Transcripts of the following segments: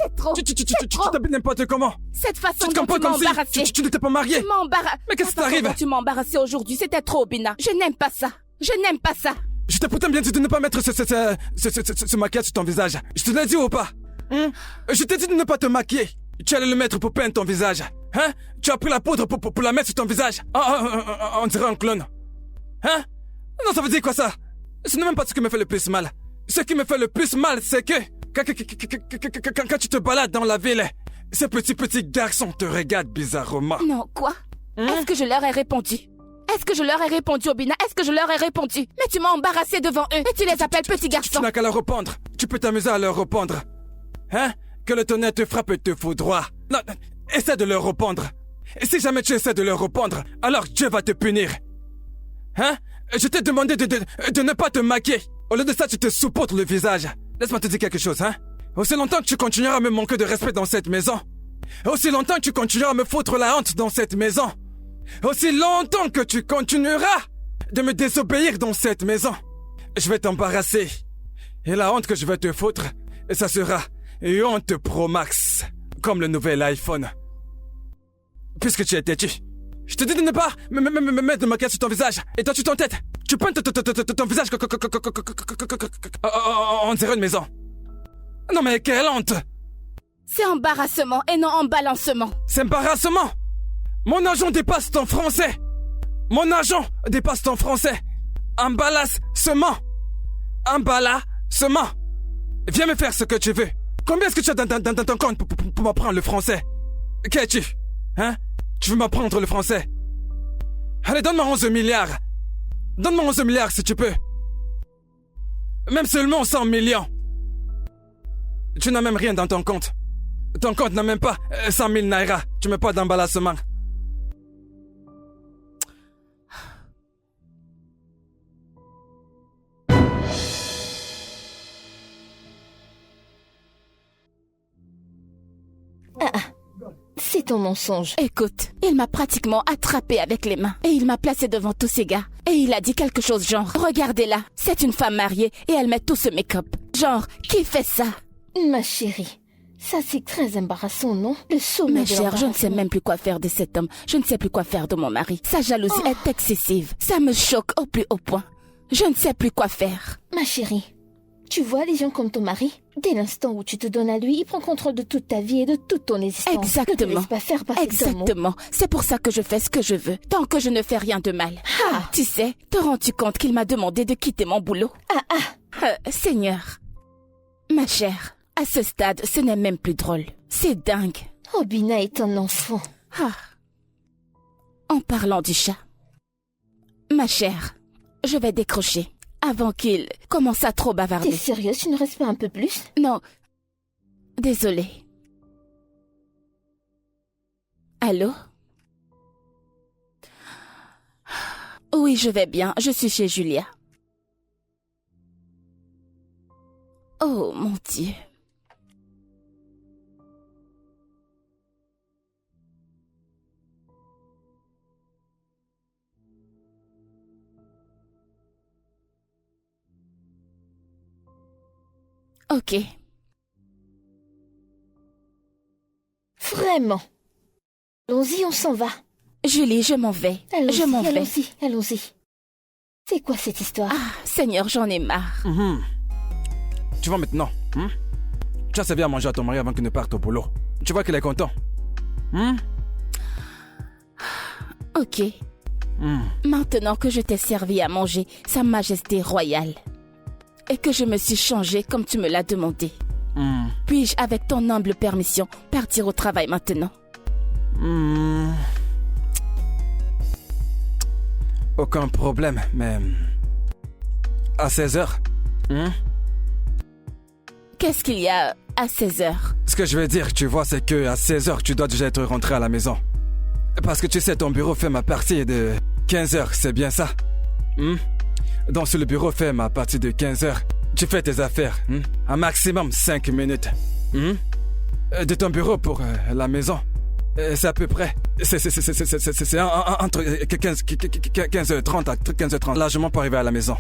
C'est trop. Tu t'habilles n'importe comment. Cette façon Tu te dont tu comportes m'as comme embarrassé. si tu n'étais pas marié. Tu m'as embarrassé. Mais qu'est-ce qui La façon t'arrive? dont tu m'as embarrassé aujourd'hui, c'était trop, Bina. Je n'aime pas ça. Je n'aime pas ça. Je t'ai pourtant bien dit de ne pas mettre ce maquillage sur ton visage. Je te l'ai dit ou pas? Je t'ai dit de ne pas te maquiller. Tu allais le mettre pour peindre ton visage. Hein? Tu as pris la poudre pour la mettre sur ton visage. On dirait un clone. Hein? Non, ça veut dire quoi ça? Ce n'est même pas ce qui me fait le plus mal. Ce qui me fait le plus mal, c'est que quand tu te balades dans la ville, ces petits garçons te regardent bizarrement. Non, quoi? Est-ce que je leur ai répondu? Est-ce que je leur ai répondu, Obina? Est-ce que je leur ai répondu? Mais tu m'as embarrassé devant eux et tu les appelles petits garçons. Tu n'as qu'à leur répondre. Tu peux t'amuser à leur répondre. Hein? Que le tonnerre te frappe et te foudroie. Non, essaie de leur répondre. Et si jamais tu essaies de leur répondre, alors Dieu va te punir. Hein? Je t'ai demandé de ne pas te maquiller. Au lieu de ça, tu te saupoudres le visage. Laisse-moi te dire quelque chose, hein? Aussi longtemps que tu continueras à me manquer de respect dans cette maison, aussi longtemps que tu continueras à me foutre la honte dans cette maison, aussi longtemps que tu continueras de me désobéir dans cette maison, je vais t'embarrasser. Et la honte que je vais te foutre, ça sera une honte Pro Max, comme le nouvel iPhone. Puisque tu es têtu. Je te dis de ne pas me mettre de maquillage sur ton visage. Et toi, tu t'entêtes. Tu peins ton visage on dirait une maison. Non mais quelle honte! C'est embarrassement et non embalancement. C'est embarrassement! Mon agent dépasse ton français! Mon agent dépasse ton français! Emballassement! Emballassement! Viens me faire ce que tu veux. Combien est-ce que tu as dans ton compte pour m'apprendre le français? Qu'as-tu? Hein? Tu veux m'apprendre le français? Allez, donne-moi 11 milliards! Donne-moi 11 milliards si tu peux! Même seulement 100 millions! Tu n'as même rien dans ton compte. Ton compte n'a même pas 100 000 naira. Tu mets pas d'emballassement. C'est ton mensonge. Écoute, il m'a pratiquement attrapé avec les mains. Et il m'a placé devant tous ces gars. Et il a dit quelque chose genre, regardez-la, c'est une femme mariée et elle met tout ce make-up. Genre, qui fait ça? Ma chérie, ça c'est très embarrassant, non? Le sommet Ma de chère, je ne sais l'embarrassement. même plus quoi faire de cet homme. Je ne sais plus quoi faire de mon mari. Sa jalousie est excessive. Ça me choque au plus haut point. Je ne sais plus quoi faire. Ma chérie, tu vois les gens comme ton mari? Dès l'instant où tu te donnes à lui, il prend contrôle de toute ta vie et de toute ton existence. Ne te Exactement. laisse pas faire par cet homme. Exactement. C'est pour ça que je fais ce que je veux, tant que je ne fais rien de mal. Tu sais, te rends-tu compte qu'il m'a demandé de quitter mon boulot? Seigneur. Ma chère, à ce stade, ce n'est même plus drôle. C'est dingue. Obina est un enfant. En parlant du chat. Ma chère, je vais décrocher avant qu'il commence à trop bavarder. T'es sérieuse, tu ne restes pas un peu plus? Non. Désolée. Allô? Oui, je vais bien. Je suis chez Julia. Oh, mon Dieu. Ok. Vraiment? Allons-y, on s'en va. Julie, je m'en vais. Je m'en vais. Allons-y. C'est quoi cette histoire? Seigneur, j'en ai marre. Tu vois maintenant, tu as servi à manger à ton mari avant qu'il ne parte au boulot. Tu vois qu'il est content. Ok. Maintenant que je t'ai servi à manger, Sa Majesté royale, et que je me suis changée comme tu me l'as demandé, puis-je, avec ton humble permission, partir au travail maintenant? Aucun problème, mais... À 16h. Qu'est-ce qu'il y a à 16h? Ce que je veux dire, tu vois, c'est que à 16h, tu dois déjà être rentré à la maison. Parce que tu sais, ton bureau ferme à partir de 15h, c'est bien ça? Donc si le bureau ferme à partir de 15h, tu fais tes affaires, un maximum 5 minutes. De ton bureau pour la maison, c'est à peu près... C'est entre 15h30 à 15h30, largement pour arriver à la maison.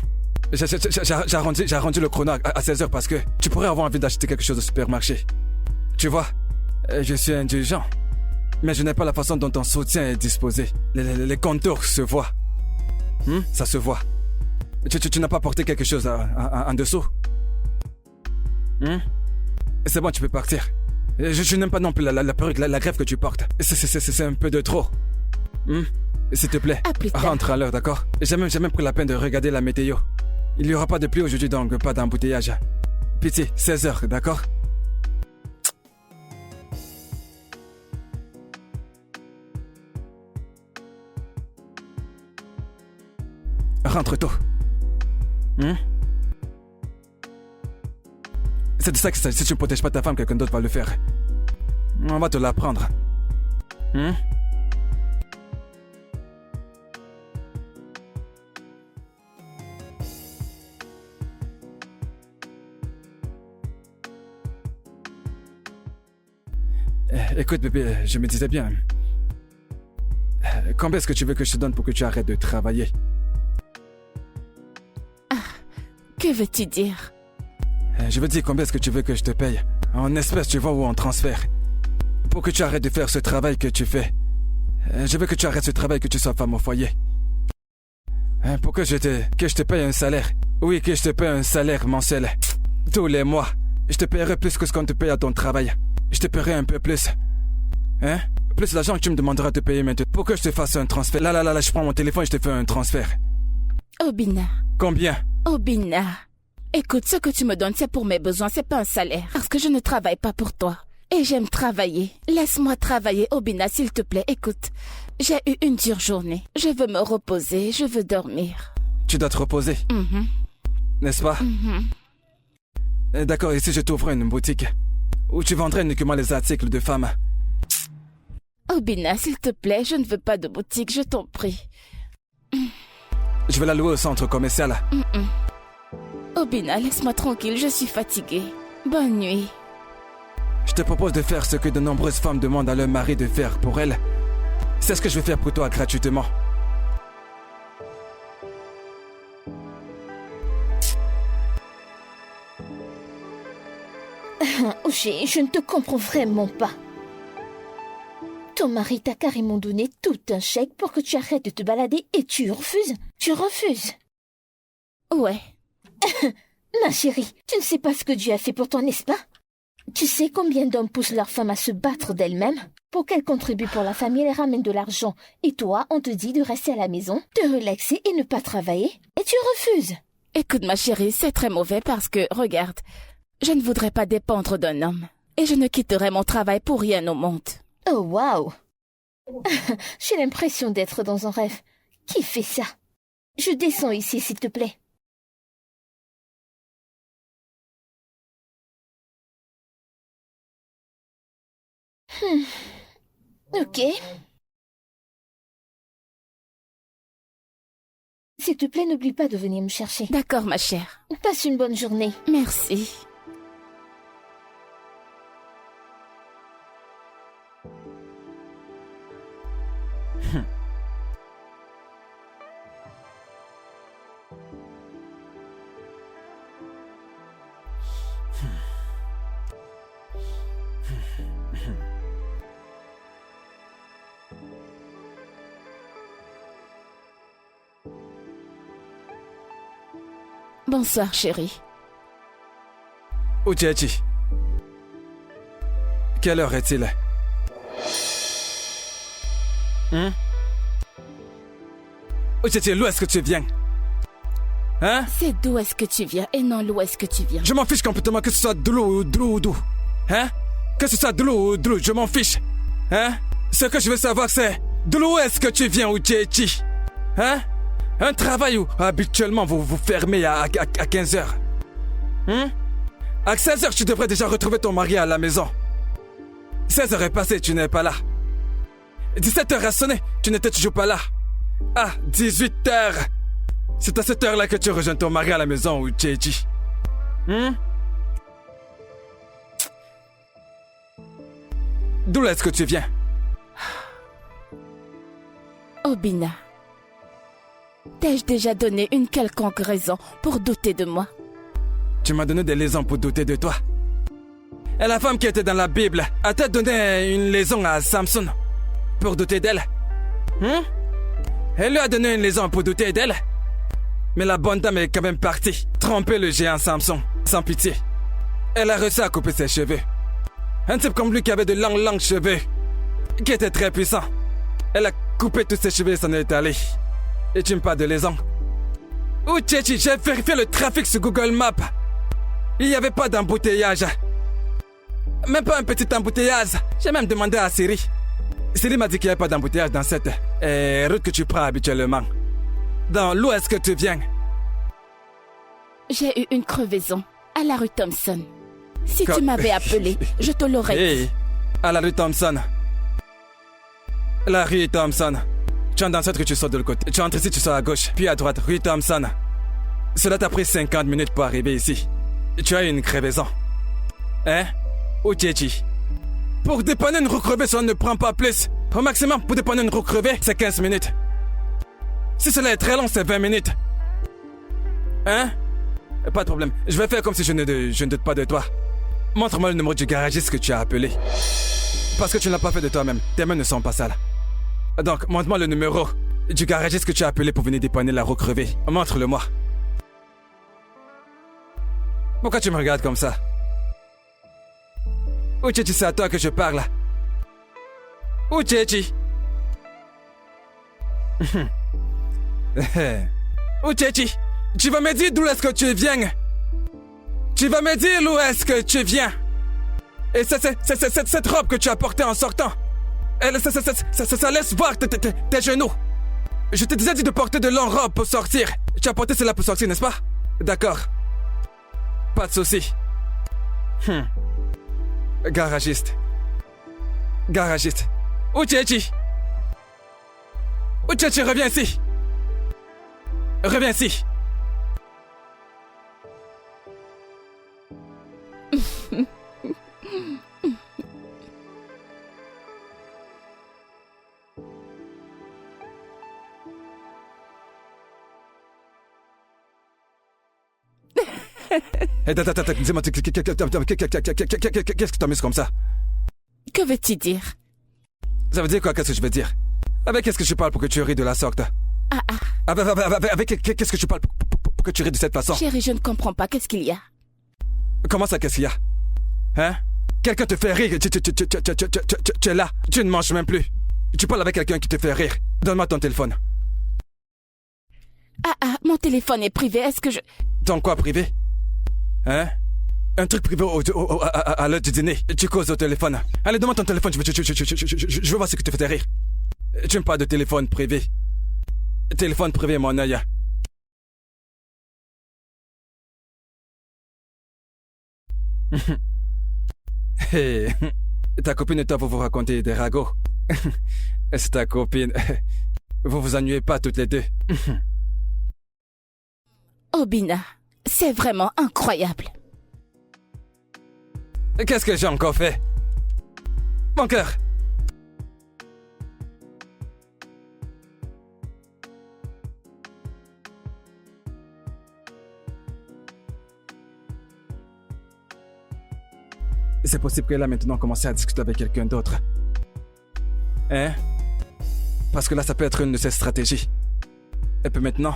J'ai arrondi le chrono à 16h parce que tu pourrais avoir envie d'acheter quelque chose au supermarché. Tu vois, je suis indulgent. Mais je n'ai pas la façon dont ton soutien est disposé. Les contours se voient. Ça se voit. Tu n'as pas porté quelque chose en dessous? C'est bon, tu peux partir. Je n'aime pas non plus la perruque, la greffe que tu portes. C'est un peu de trop. S'il te plaît, rentre à l'heure, d'accord? J'ai même pris la peine de regarder la météo. Il n'y aura pas de pluie aujourd'hui, donc pas d'embouteillage. Pitié, 16h, d'accord? Rentre tôt. C'est de ça que si tu ne protèges pas ta femme, quelqu'un d'autre va le faire. On va te l'apprendre. Écoute, bébé, je me disais bien. Combien est-ce que tu veux que je te donne pour que tu arrêtes de travailler? Que veux-tu dire? Je veux dire, combien est-ce que tu veux que je te paye? En espèces, tu vois, ou en transfert? Pour que tu arrêtes de faire ce travail que tu fais. Je veux que tu arrêtes ce travail, que tu sois femme au foyer. Pour que je te paye un salaire. Oui, que je te paye un salaire mensuel. Tous les mois. Je te paierai plus que ce qu'on te paye à ton travail. Je te paierai un peu plus. Plus l'argent que tu me demanderas de payer maintenant. Pour que je te fasse un transfert. Là, je prends mon téléphone et je te fais un transfert. Obina. Combien? Obina. Écoute, ce que tu me donnes, c'est pour mes besoins, c'est pas un salaire. Parce que je ne travaille pas pour toi. Et j'aime travailler. Laisse-moi travailler, Obina, s'il te plaît. Écoute, j'ai eu une dure journée. Je veux me reposer, je veux dormir. Tu dois te reposer. N'est-ce pas? D'accord, ici je t'ouvre une boutique où tu vendrais uniquement les articles de femmes. Obina, s'il te plaît, je ne veux pas de boutique, je t'en prie. Je vais la louer au centre commercial. Obina, laisse-moi tranquille, je suis fatiguée. Bonne nuit. Je te propose de faire ce que de nombreuses femmes demandent à leur mari de faire pour elles. C'est ce que je vais faire pour toi gratuitement. Oshé, je ne te comprends vraiment pas. Ton mari t'a carrément donné tout un chèque pour que tu arrêtes de te balader et tu refuses? Tu refuses? Ouais. Ma chérie, tu ne sais pas ce que Dieu a fait pour toi, n'est-ce pas? Tu sais combien d'hommes poussent leurs femmes à se battre d'elles-mêmes pour qu'elles contribuent pour la famille et les ramènent de l'argent. Et toi, on te dit de rester à la maison, de relaxer et ne pas travailler. Et tu refuses. Écoute ma chérie, c'est très mauvais parce que, regarde, je ne voudrais pas dépendre d'un homme. Et je ne quitterai mon travail pour rien au monde. Oh, waouh! J'ai l'impression d'être dans un rêve. Qui fait ça? Je descends ici, s'il te plaît. Ok. S'il te plaît, n'oublie pas de venir me chercher. D'accord, ma chère. Passe une bonne journée. Merci. Bonsoir, chérie. Uchechi. Quelle heure est-il? Uchechi, d'où est-ce que tu viens? Hein? C'est d'où est-ce que tu viens et non d'où est-ce que tu viens. Je m'en fiche complètement que ce soit de l'eau ou d'où. Hein? Que ce soit de l'eau ou d'où, je m'en fiche. Hein? Ce que je veux savoir, c'est d'où est-ce que tu viens, Uchechi? Hein? Un travail où habituellement vous fermez à 15h. À 16h, tu devrais déjà retrouver ton mari à la maison. 16h est passé, tu n'es pas là. 17h a sonné, tu n'étais toujours pas là. Ah, 18h. C'est à cette heure-là que tu rejoins ton mari à la maison, ou Chechi. D'où est-ce que tu viens? Obina. T'ai-je déjà donné une quelconque raison pour douter de moi? Tu m'as donné des raisons pour douter de toi. Et la femme qui était dans la Bible a-t-elle donné une liaison à Samson pour douter d'elle? Elle lui a donné une liaison pour douter d'elle. Mais la bonne dame est quand même partie tromper le géant Samson, sans pitié. Elle a réussi à couper ses cheveux. Un type comme lui qui avait de longs cheveux, qui était très puissant. Elle a coupé tous ses cheveux et s'en est allée. Et tu me parles de liaison? Oh Tchétchi, j'ai vérifié le trafic sur Google Maps. Il n'y avait pas d'embouteillage. Même pas un petit embouteillage. J'ai même demandé à Siri. Siri m'a dit qu'il n'y avait pas d'embouteillage dans cette route que tu prends habituellement. Dans l'où est-ce que tu viens? J'ai eu une crevaison à la rue Thompson. Si tu m'avais appelé, je te l'aurais dit. Hey, à la rue Thompson. La rue Thompson. Tu entres dans cette rue, tu sors de l'autre côté. Tu entres ici, tu sors à gauche, puis à droite, rue Thompson. Cela t'a pris 50 minutes pour arriver ici. Tu as eu une crevaison. Hein? Ou Tchétchi? Pour dépanner une roue crevée, ça ne prend pas plus. Au maximum, pour dépanner une roue crevée, c'est 15 minutes. Si cela est très long, c'est 20 minutes. Hein? Pas de problème. Je vais faire comme si je ne doute pas de toi. Montre-moi le numéro du garagiste que tu as appelé. Parce que tu ne l'as pas fait de toi-même. Tes mains ne sont pas sales. Donc, montre-moi le numéro du garagiste que tu as appelé pour venir dépanner la roue crevée. Montre-le-moi. Pourquoi tu me regardes comme ça? Ou Tchétchi, c'est à toi que je parle. Ou Tchétchi? Ou Tchétchi, tu vas me dire d'où est-ce que tu viens? Tu vas me dire d'où est-ce que tu viens? Et cette robe que tu as portée en sortant, ça laisse voir tes genoux. Je te disais de porter de longues robes pour sortir. Tu as porté cela pour sortir, n'est-ce pas? D'accord. Pas de souci. Garagiste. Où Tchétchi? Où Tchétchi, reviens ici. Reviens ici. Attends, dis-moi, qu'est-ce que t'as mis comme ça? Que veux-tu dire? Ça veut dire quoi, qu'est-ce que je veux dire? Avec qu'est-ce que tu parles pour que tu ris de la sorte? Avec qu'est-ce que tu parles pour que tu ris de cette façon? Chérie, je ne comprends pas, qu'est-ce qu'il y a? Comment ça, qu'est-ce qu'il y a? Hein? Quelqu'un te fait rire, tu es là, tu ne manges même plus. Tu parles avec quelqu'un qui te fait rire. Donne-moi ton téléphone. Mon téléphone est privé, est-ce que je... Ton quoi privé? Hein? Un truc privé à l'heure du dîner. Tu causes au téléphone. Allez, donne-moi ton téléphone, je veux voir ce que tu fais rire. Tu me parles de téléphone privé. Téléphone privé, mon œil. Hey, ta copine et toi, vous racontez des ragots. C'est ta copine. Vous vous ennuyez pas toutes les deux. Obina, c'est vraiment incroyable. Qu'est-ce que j'ai encore fait? Mon cœur. C'est possible qu'elle a maintenant commencé à discuter avec quelqu'un d'autre. Hein? Parce que là, ça peut être une de ses stratégies. Et puis maintenant...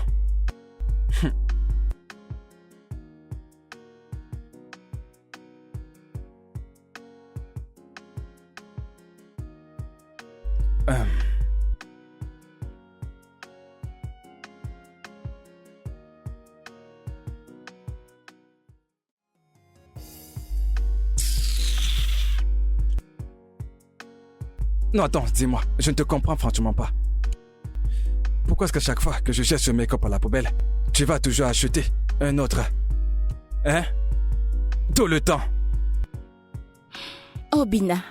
Non, attends, dis-moi, je ne te comprends franchement pas. Pourquoi est-ce qu'à chaque fois que je jette ce make-up à la poubelle, tu vas toujours acheter un autre? Hein? Tout le temps. Obina,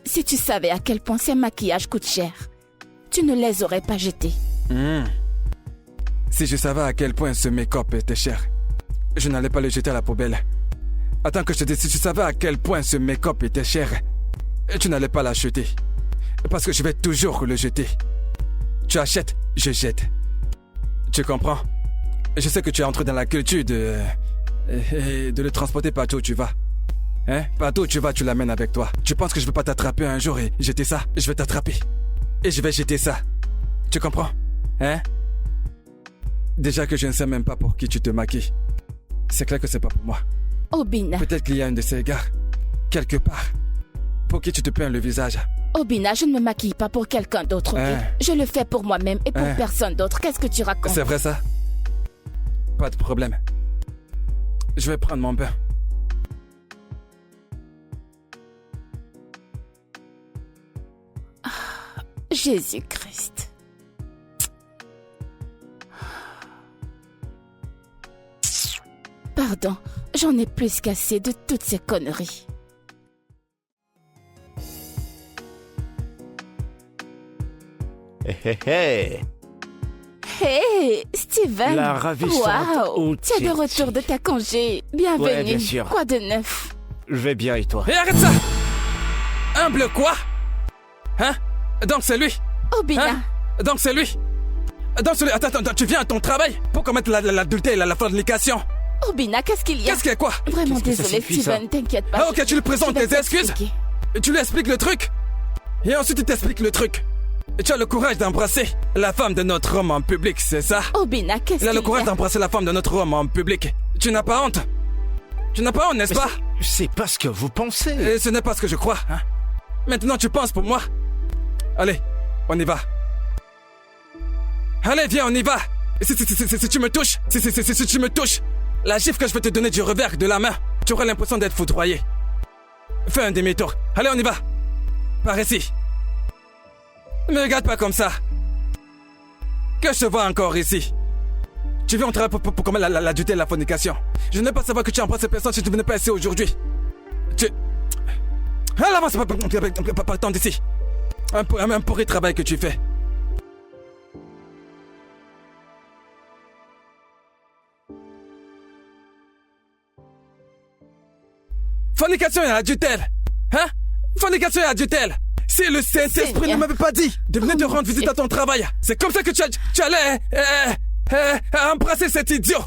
si tu savais à quel point ces maquillages coûtent cher, tu ne les aurais pas jetés. Si je savais à quel point ce make-up était cher, je n'allais pas le jeter à la poubelle. Attends que je te dise, si tu savais à quel point ce make-up était cher, tu n'allais pas l'acheter. Parce que je vais toujours le jeter. Tu achètes, je jette. Tu comprends? Je sais que tu es entré dans la culture de le transporter partout où tu vas. Hein? Partout où tu vas, tu l'amènes avec toi. Tu penses que je veux pas t'attraper un jour et jeter ça? Je vais t'attraper. Et je vais jeter ça. Tu comprends? Hein? Déjà que je ne sais même pas pour qui tu te maquilles. C'est clair que c'est pas pour moi. Obina. Peut-être qu'il y a un de ces gars, quelque part, pour qui tu te peins le visage. Obina, je ne me maquille pas pour quelqu'un d'autre, ok? Je le fais pour moi-même et pour personne d'autre. Qu'est-ce que tu racontes? C'est vrai ça? Pas de problème. Je vais prendre mon bain. Jésus-Christ. Pardon, j'en ai plus qu'assez de toutes ces conneries. Hey, Steven. La ravissante Wow, tu es de retour de ta congé. Bienvenue. Ouais, bien sûr. Quoi de neuf? Je vais bien et toi? Et arrête ça! Humble quoi? Hein? Donc c'est lui? Obina. Hein? Donc c'est lui? Donc c'est lui. Attends, tu viens à ton travail pour commettre l'adultère et la fornication. Obina, qu'est-ce qu'il y a? Qu'est-ce qu'il y a quoi? Vraiment Qu'est-ce que ça désolé, signifie, Steven, t'inquiète pas. Ah ok, tu lui présentes Je vais tes excuses? t'expliquer. Tu lui expliques le truc? Et ensuite il t'explique le truc. Tu as le courage d'embrasser la femme de notre homme en public, c'est ça? Obina, qu'est-ce qu'il y Il a? a le courage d'embrasser la femme de notre homme en public. Tu n'as pas honte? Tu n'as pas honte, n'est-ce pas? C'est pas ce que vous pensez. Et ce n'est pas ce que je crois, hein? Maintenant tu penses pour moi? Allez, on y va. Allez, viens, on y va. Si tu me touches, si tu me touches, la gifle que je vais te donner du revers de la main, tu auras l'impression d'être foudroyé. Fais un demi-tour. Allez, on y va. Par ici. Ne me regarde pas comme ça. Que je te vois encore ici. Tu viens au travail pour commettre l'adultère et la fornication. Je ne veux pas savoir que tu embrasses ces personnes si tu ne venais pas ici aujourd'hui. Allez, avance, partons d'ici. Un pourri travail que tu fais. Fornication et adultère. Hein? Fornication et adultère. Si le Saint-Esprit ne m'avait pas dit de venir te rendre visite à ton travail, c'est comme ça que tu allais embrasser cet idiot.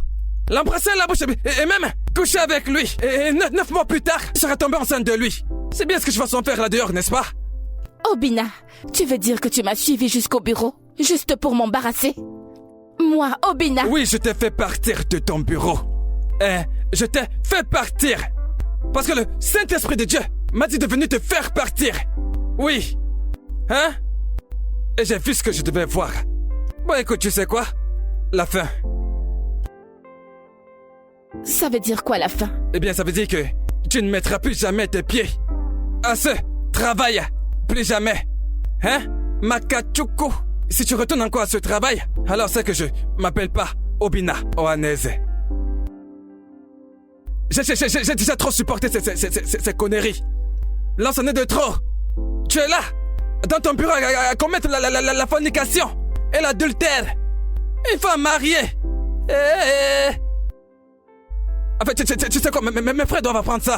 L'embrasser à la bouche et même coucher avec lui. Et 9 mois plus tard, tu seras tombé enceinte de lui. C'est bien ce que je vais s'en faire là dehors, n'est-ce pas? Obina, tu veux dire que tu m'as suivi jusqu'au bureau, juste pour m'embarrasser? Moi, Obina. Oui, je t'ai fait partir de ton bureau. Je t'ai fait partir. Parce que le Saint-Esprit de Dieu m'a dit de venir te faire partir. Oui. Hein? Et j'ai vu ce que je devais voir. Bon, écoute, tu sais quoi? La fin. Ça veut dire quoi, la fin? Eh bien, ça veut dire que tu ne mettras plus jamais tes pieds à ce travail. Plus jamais. Hein? Makachuku. Si tu retournes encore à ce travail, alors c'est que je m'appelle pas Obina Ohaneze. J'ai déjà trop supporté ces conneries. Là, c'en est de trop. Tu es là, dans ton bureau, à commettre la fornication et l'adultère. Une femme mariée. En fait, tu sais quoi, mes frères doivent apprendre ça.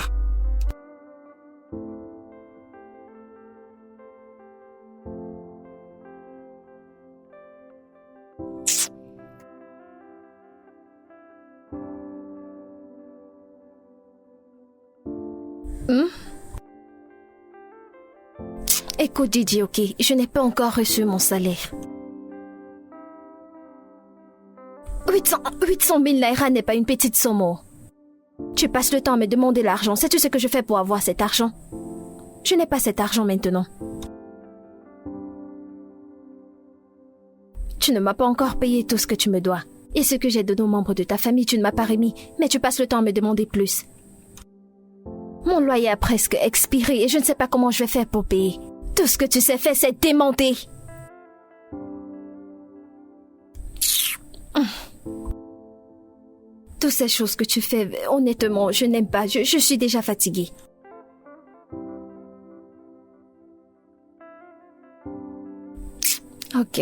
Écoute, Didi, ok, je n'ai pas encore reçu mon salaire. 800 000 naira n'est pas une petite somme. Tu passes le temps à me demander l'argent. Sais-tu ce que je fais pour avoir cet argent? Je n'ai pas cet argent maintenant. Tu ne m'as pas encore payé tout ce que tu me dois. Et ce que j'ai donné aux membres de ta famille, tu ne m'as pas remis. Mais tu passes le temps à me demander plus. Mon loyer a presque expiré et je ne sais pas comment je vais faire pour payer. Tout ce que tu sais faire, c'est démonter. Toutes ces choses que tu fais, honnêtement, je n'aime pas. Je suis déjà fatiguée. Ok.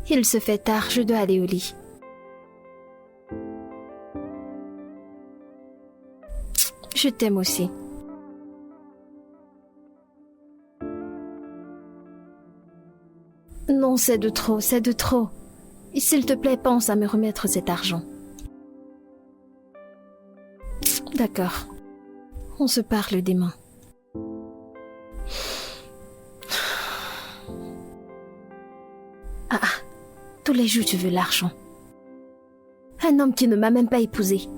Il se fait tard, je dois aller au lit. Je t'aime aussi. Non, c'est de trop, c'est de trop. S'il te plaît, pense à me remettre cet argent. D'accord. On se parle demain. Ah, tous les jours tu veux l'argent. Un homme qui ne m'a même pas épousée.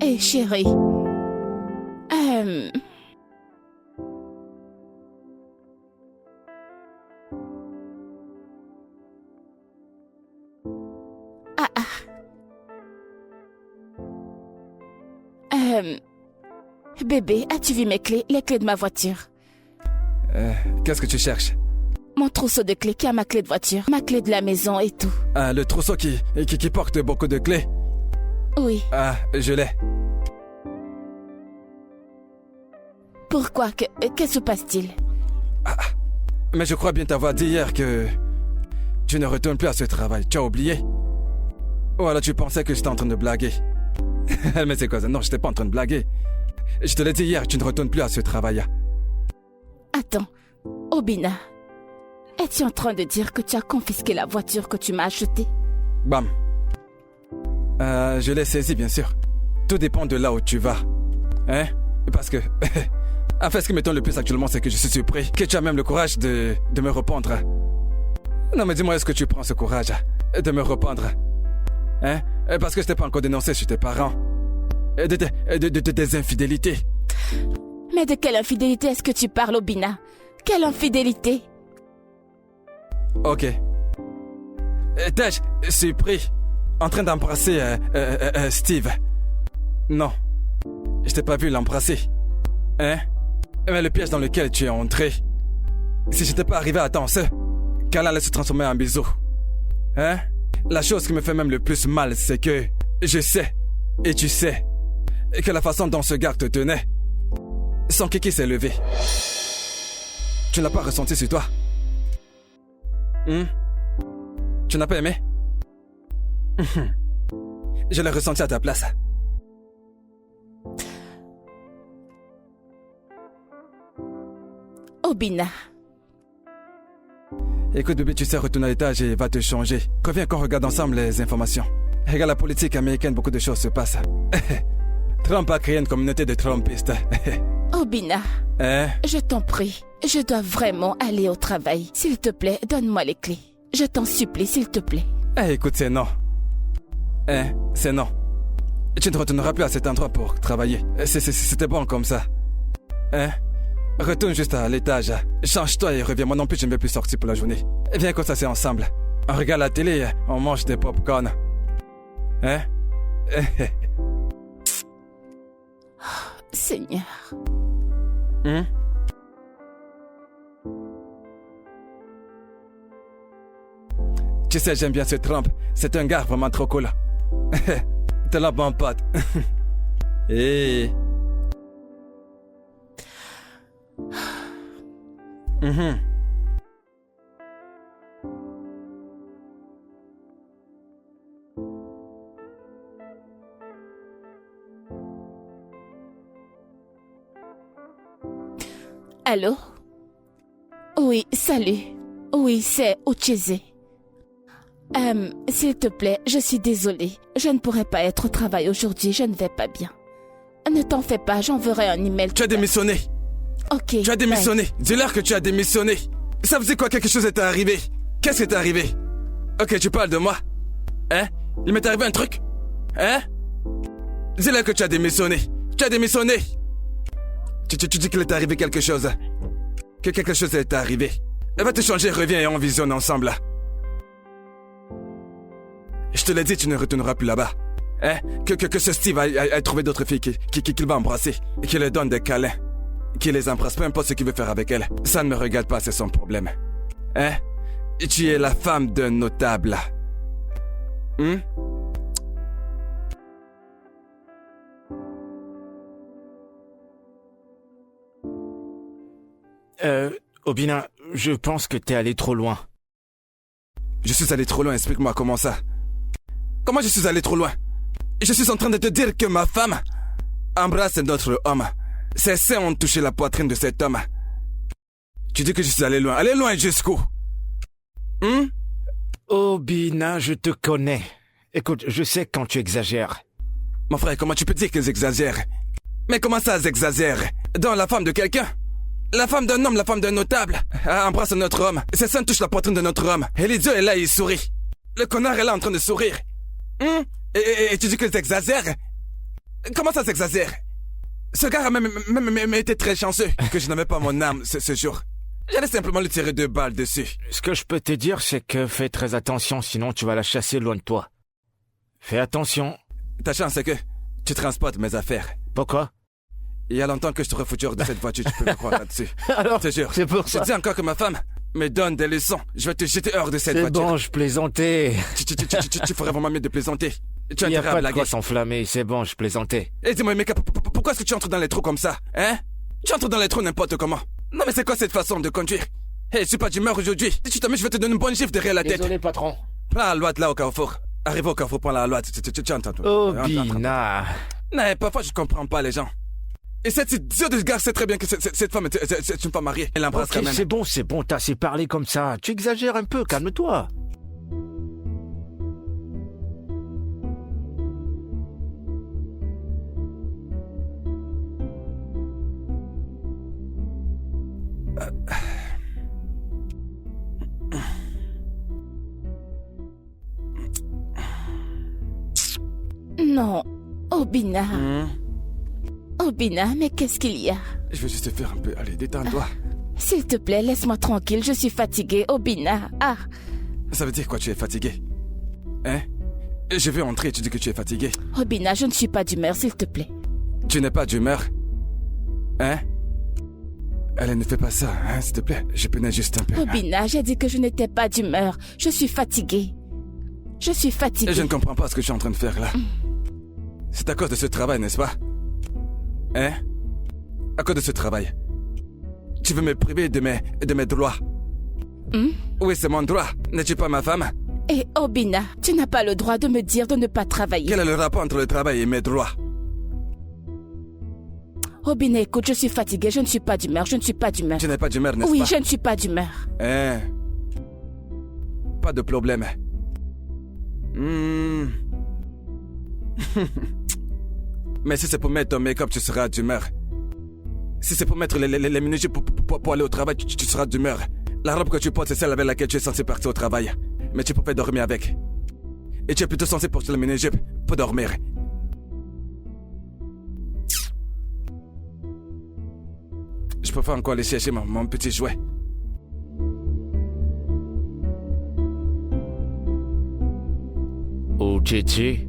Hé, chérie. Bébé, as-tu vu mes clés? Les clés de ma voiture. Qu'est-ce que tu cherches? Mon trousseau de clés qui a ma clé de voiture, ma clé de la maison et tout. Ah, le trousseau qui porte beaucoup de clés? Oui. Ah, je l'ai. Pourquoi? Que se passe-t-il? Mais je crois bien t'avoir dit hier que tu ne retournes plus à ce travail. Tu as oublié? Ou alors tu pensais que j'étais en train de blaguer? Mais c'est quoi ça? Non, je n'étais pas en train de blaguer. Je te l'ai dit hier, tu ne retournes plus à ce travail. Attends, Obina, es-tu en train de dire que tu as confisqué la voiture que tu m'as achetée? Bam. Je l'ai saisie, bien sûr. Tout dépend de là où tu vas. Hein? Parce que... En fait, ce qui m'étonne le plus actuellement, c'est que je suis surpris que tu as même le courage de me répondre. Non, mais dis-moi, est-ce que tu prends ce courage de me répondre? Hein? Parce que je t'ai pas encore dénoncé chez tes parents. Des infidélités. Mais de quelle infidélité est-ce que tu parles, Obina? Quelle infidélité? Ok. T'es-je surpris en train d'embrasser Steve? Non. Je t'ai pas vu l'embrasser. Hein? Mais le piège dans lequel tu es entré, si j'étais pas arrivé à temps, qu'elle allait se transformer en bisou. Hein? La chose qui me fait même le plus mal, c'est que je sais, et tu sais, que la façon dont ce gars te tenait, son kiki s'est levé. Tu n'as pas ressenti sur toi? Tu n'as pas aimé? Je l'ai ressenti à ta place. Obina. Écoute bébé, tu sais, retourner à l'étage et va te changer. Reviens qu'on regarde ensemble les informations. Regarde la politique américaine, beaucoup de choses se passent. Trump a créé une communauté de Trumpistes. Obina, je t'en prie, je dois vraiment aller au travail. S'il te plaît, donne-moi les clés. Je t'en supplie, s'il te plaît. Écoute, c'est non. C'est non. Tu ne retourneras plus à cet endroit pour travailler. C'était bon comme ça. Retourne juste à l'étage. Change-toi et reviens. Moi non plus, je ne vais plus sortir pour la journée. Viens qu'on s'assied ensemble. On regarde la télé, on mange des pop-corn. Seigneur. Tu sais, j'aime bien ce Trump. C'est un gars vraiment trop cool. T'es là, bon pote. Allô? Oui, salut. Oui, c'est Ucheze. S'il te plaît, je suis désolée. Je ne pourrai pas être au travail aujourd'hui, je ne vais pas bien. Ne t'en fais pas, j'enverrai un email. Tu as démissionné. Ok. Tu as démissionné. Dis-leur que tu as démissionné. Ça faisait quoi, quelque chose est arrivé? Qu'est-ce qui t'est arrivé? Ok, tu parles de moi? Il m'est arrivé un truc? Dis-leur que tu as démissionné. Tu as démissionné. Tu dis qu'il est arrivé quelque chose. Que quelque chose est arrivé. Elle va te changer, reviens et on visionne ensemble. Je te l'ai dit, tu ne retourneras plus là-bas. Que ce Steve a trouvé d'autres filles qu'il va embrasser. Qu'il leur donne des câlins. Qu'il les embrasse, peu importe ce qu'il veut faire avec elles. Ça ne me regarde pas, c'est son problème. Tu es la femme d'un notable. Obina, je pense que t'es allé trop loin. Je suis allé trop loin, explique-moi comment ça. Comment je suis allé trop loin? Je suis en train de te dire que ma femme embrasse notre homme. Ses seins ont touché la poitrine de cet homme. Tu dis que je suis allé loin. Allez loin jusqu'où? Obina, je te connais. Écoute, je sais quand tu exagères. Mon frère, comment tu peux dire qu'ils exagèrent? Mais comment ça, ils exagèrent? Dans la femme de quelqu'un? La femme d'un homme, la femme d'un notable embrasse notre homme. Ses seins touchent la poitrine de notre homme. Et l'idiot est là, il sourit. Le connard est là en train de sourire. Et tu dis qu'ils exagèrent? Comment ça s'exagère? Ce gars a même été très chanceux que je n'avais pas mon âme ce jour. J'allais simplement lui tirer 2 balles dessus. Ce que je peux te dire, c'est que fais très attention, sinon tu vas la chasser loin de toi. Fais attention. Ta chance, c'est que tu transportes mes affaires. Pourquoi? Il y a longtemps que je t'aurais foutu hors de cette voiture, tu peux me croire là-dessus. Alors, je te jure. c'est pour ça. Je dis encore que ma femme me donne des leçons. Je vais te jeter hors de cette voiture. C'est bon, je plaisantais. Tu ferais vraiment mieux de plaisanter. Il n'y a pas de quoi s'enflammer, c'est bon, je plaisantais. Et dis-moi, mec, pourquoi est-ce que tu entres dans les trous comme ça, hein? Tu entres dans les trous n'importe comment. Non mais c'est quoi cette façon de conduire? Je suis pas d'humeur aujourd'hui. Si tu t'amuses, je vais te donner une bonne gifle derrière la tête. Désolé, patron. Prends la loi là au carrefour. Arrive au carrefour, prends la loi. Tu entends. Obina. Non, parfois je comprends pas les gens. Et cette idiote de gars sait très bien que cette femme c'est une femme mariée. Elle l'embrasse quand même. C'est bon, t'as assez parlé comme ça. Tu exagères un peu, calme-toi. Non, Obina. Obina, mais qu'est-ce qu'il y a? Je vais juste te faire un peu. Allez, détends-toi. S'il te plaît, laisse-moi tranquille, je suis fatiguée, Obina. Ah. Ça veut dire quoi, tu es fatiguée? Hein? Je vais entrer et tu dis que tu es fatiguée. Obina, je ne suis pas d'humeur, s'il te plaît. Tu n'es pas d'humeur? Hein? Allez, ne fais pas ça, hein, s'il te plaît. Je peinais juste un peu. Obina, j'ai dit que je n'étais pas d'humeur. Je suis fatiguée. Je suis fatiguée. Je ne comprends pas ce que je suis en train de faire là. C'est à cause de ce travail, n'est-ce pas? Hein? À cause de ce travail. Tu veux me priver de mes droits? Oui, c'est mon droit. N'es-tu pas ma femme? Et Obina, tu n'as pas le droit de me dire de ne pas travailler. Quel est le rapport entre le travail et mes droits? Obina, écoute, je suis fatiguée, je ne suis pas d'humeur, je ne suis pas d'humeur. Tu n'es pas d'humeur, n'est-ce pas? Oui, je ne suis pas d'humeur. Hein? Pas de problème. Mais si c'est pour mettre ton make-up, tu seras d'humeur. Si c'est pour mettre les minujets pour aller au travail, tu seras d'humeur. La robe que tu portes, c'est celle avec laquelle tu es censé partir au travail. Mais tu peux dormir avec. Et tu es plutôt censé porter le mini-jupe pour dormir. Je préfère encore aller chercher mon petit jouet. Oh, Tchétché,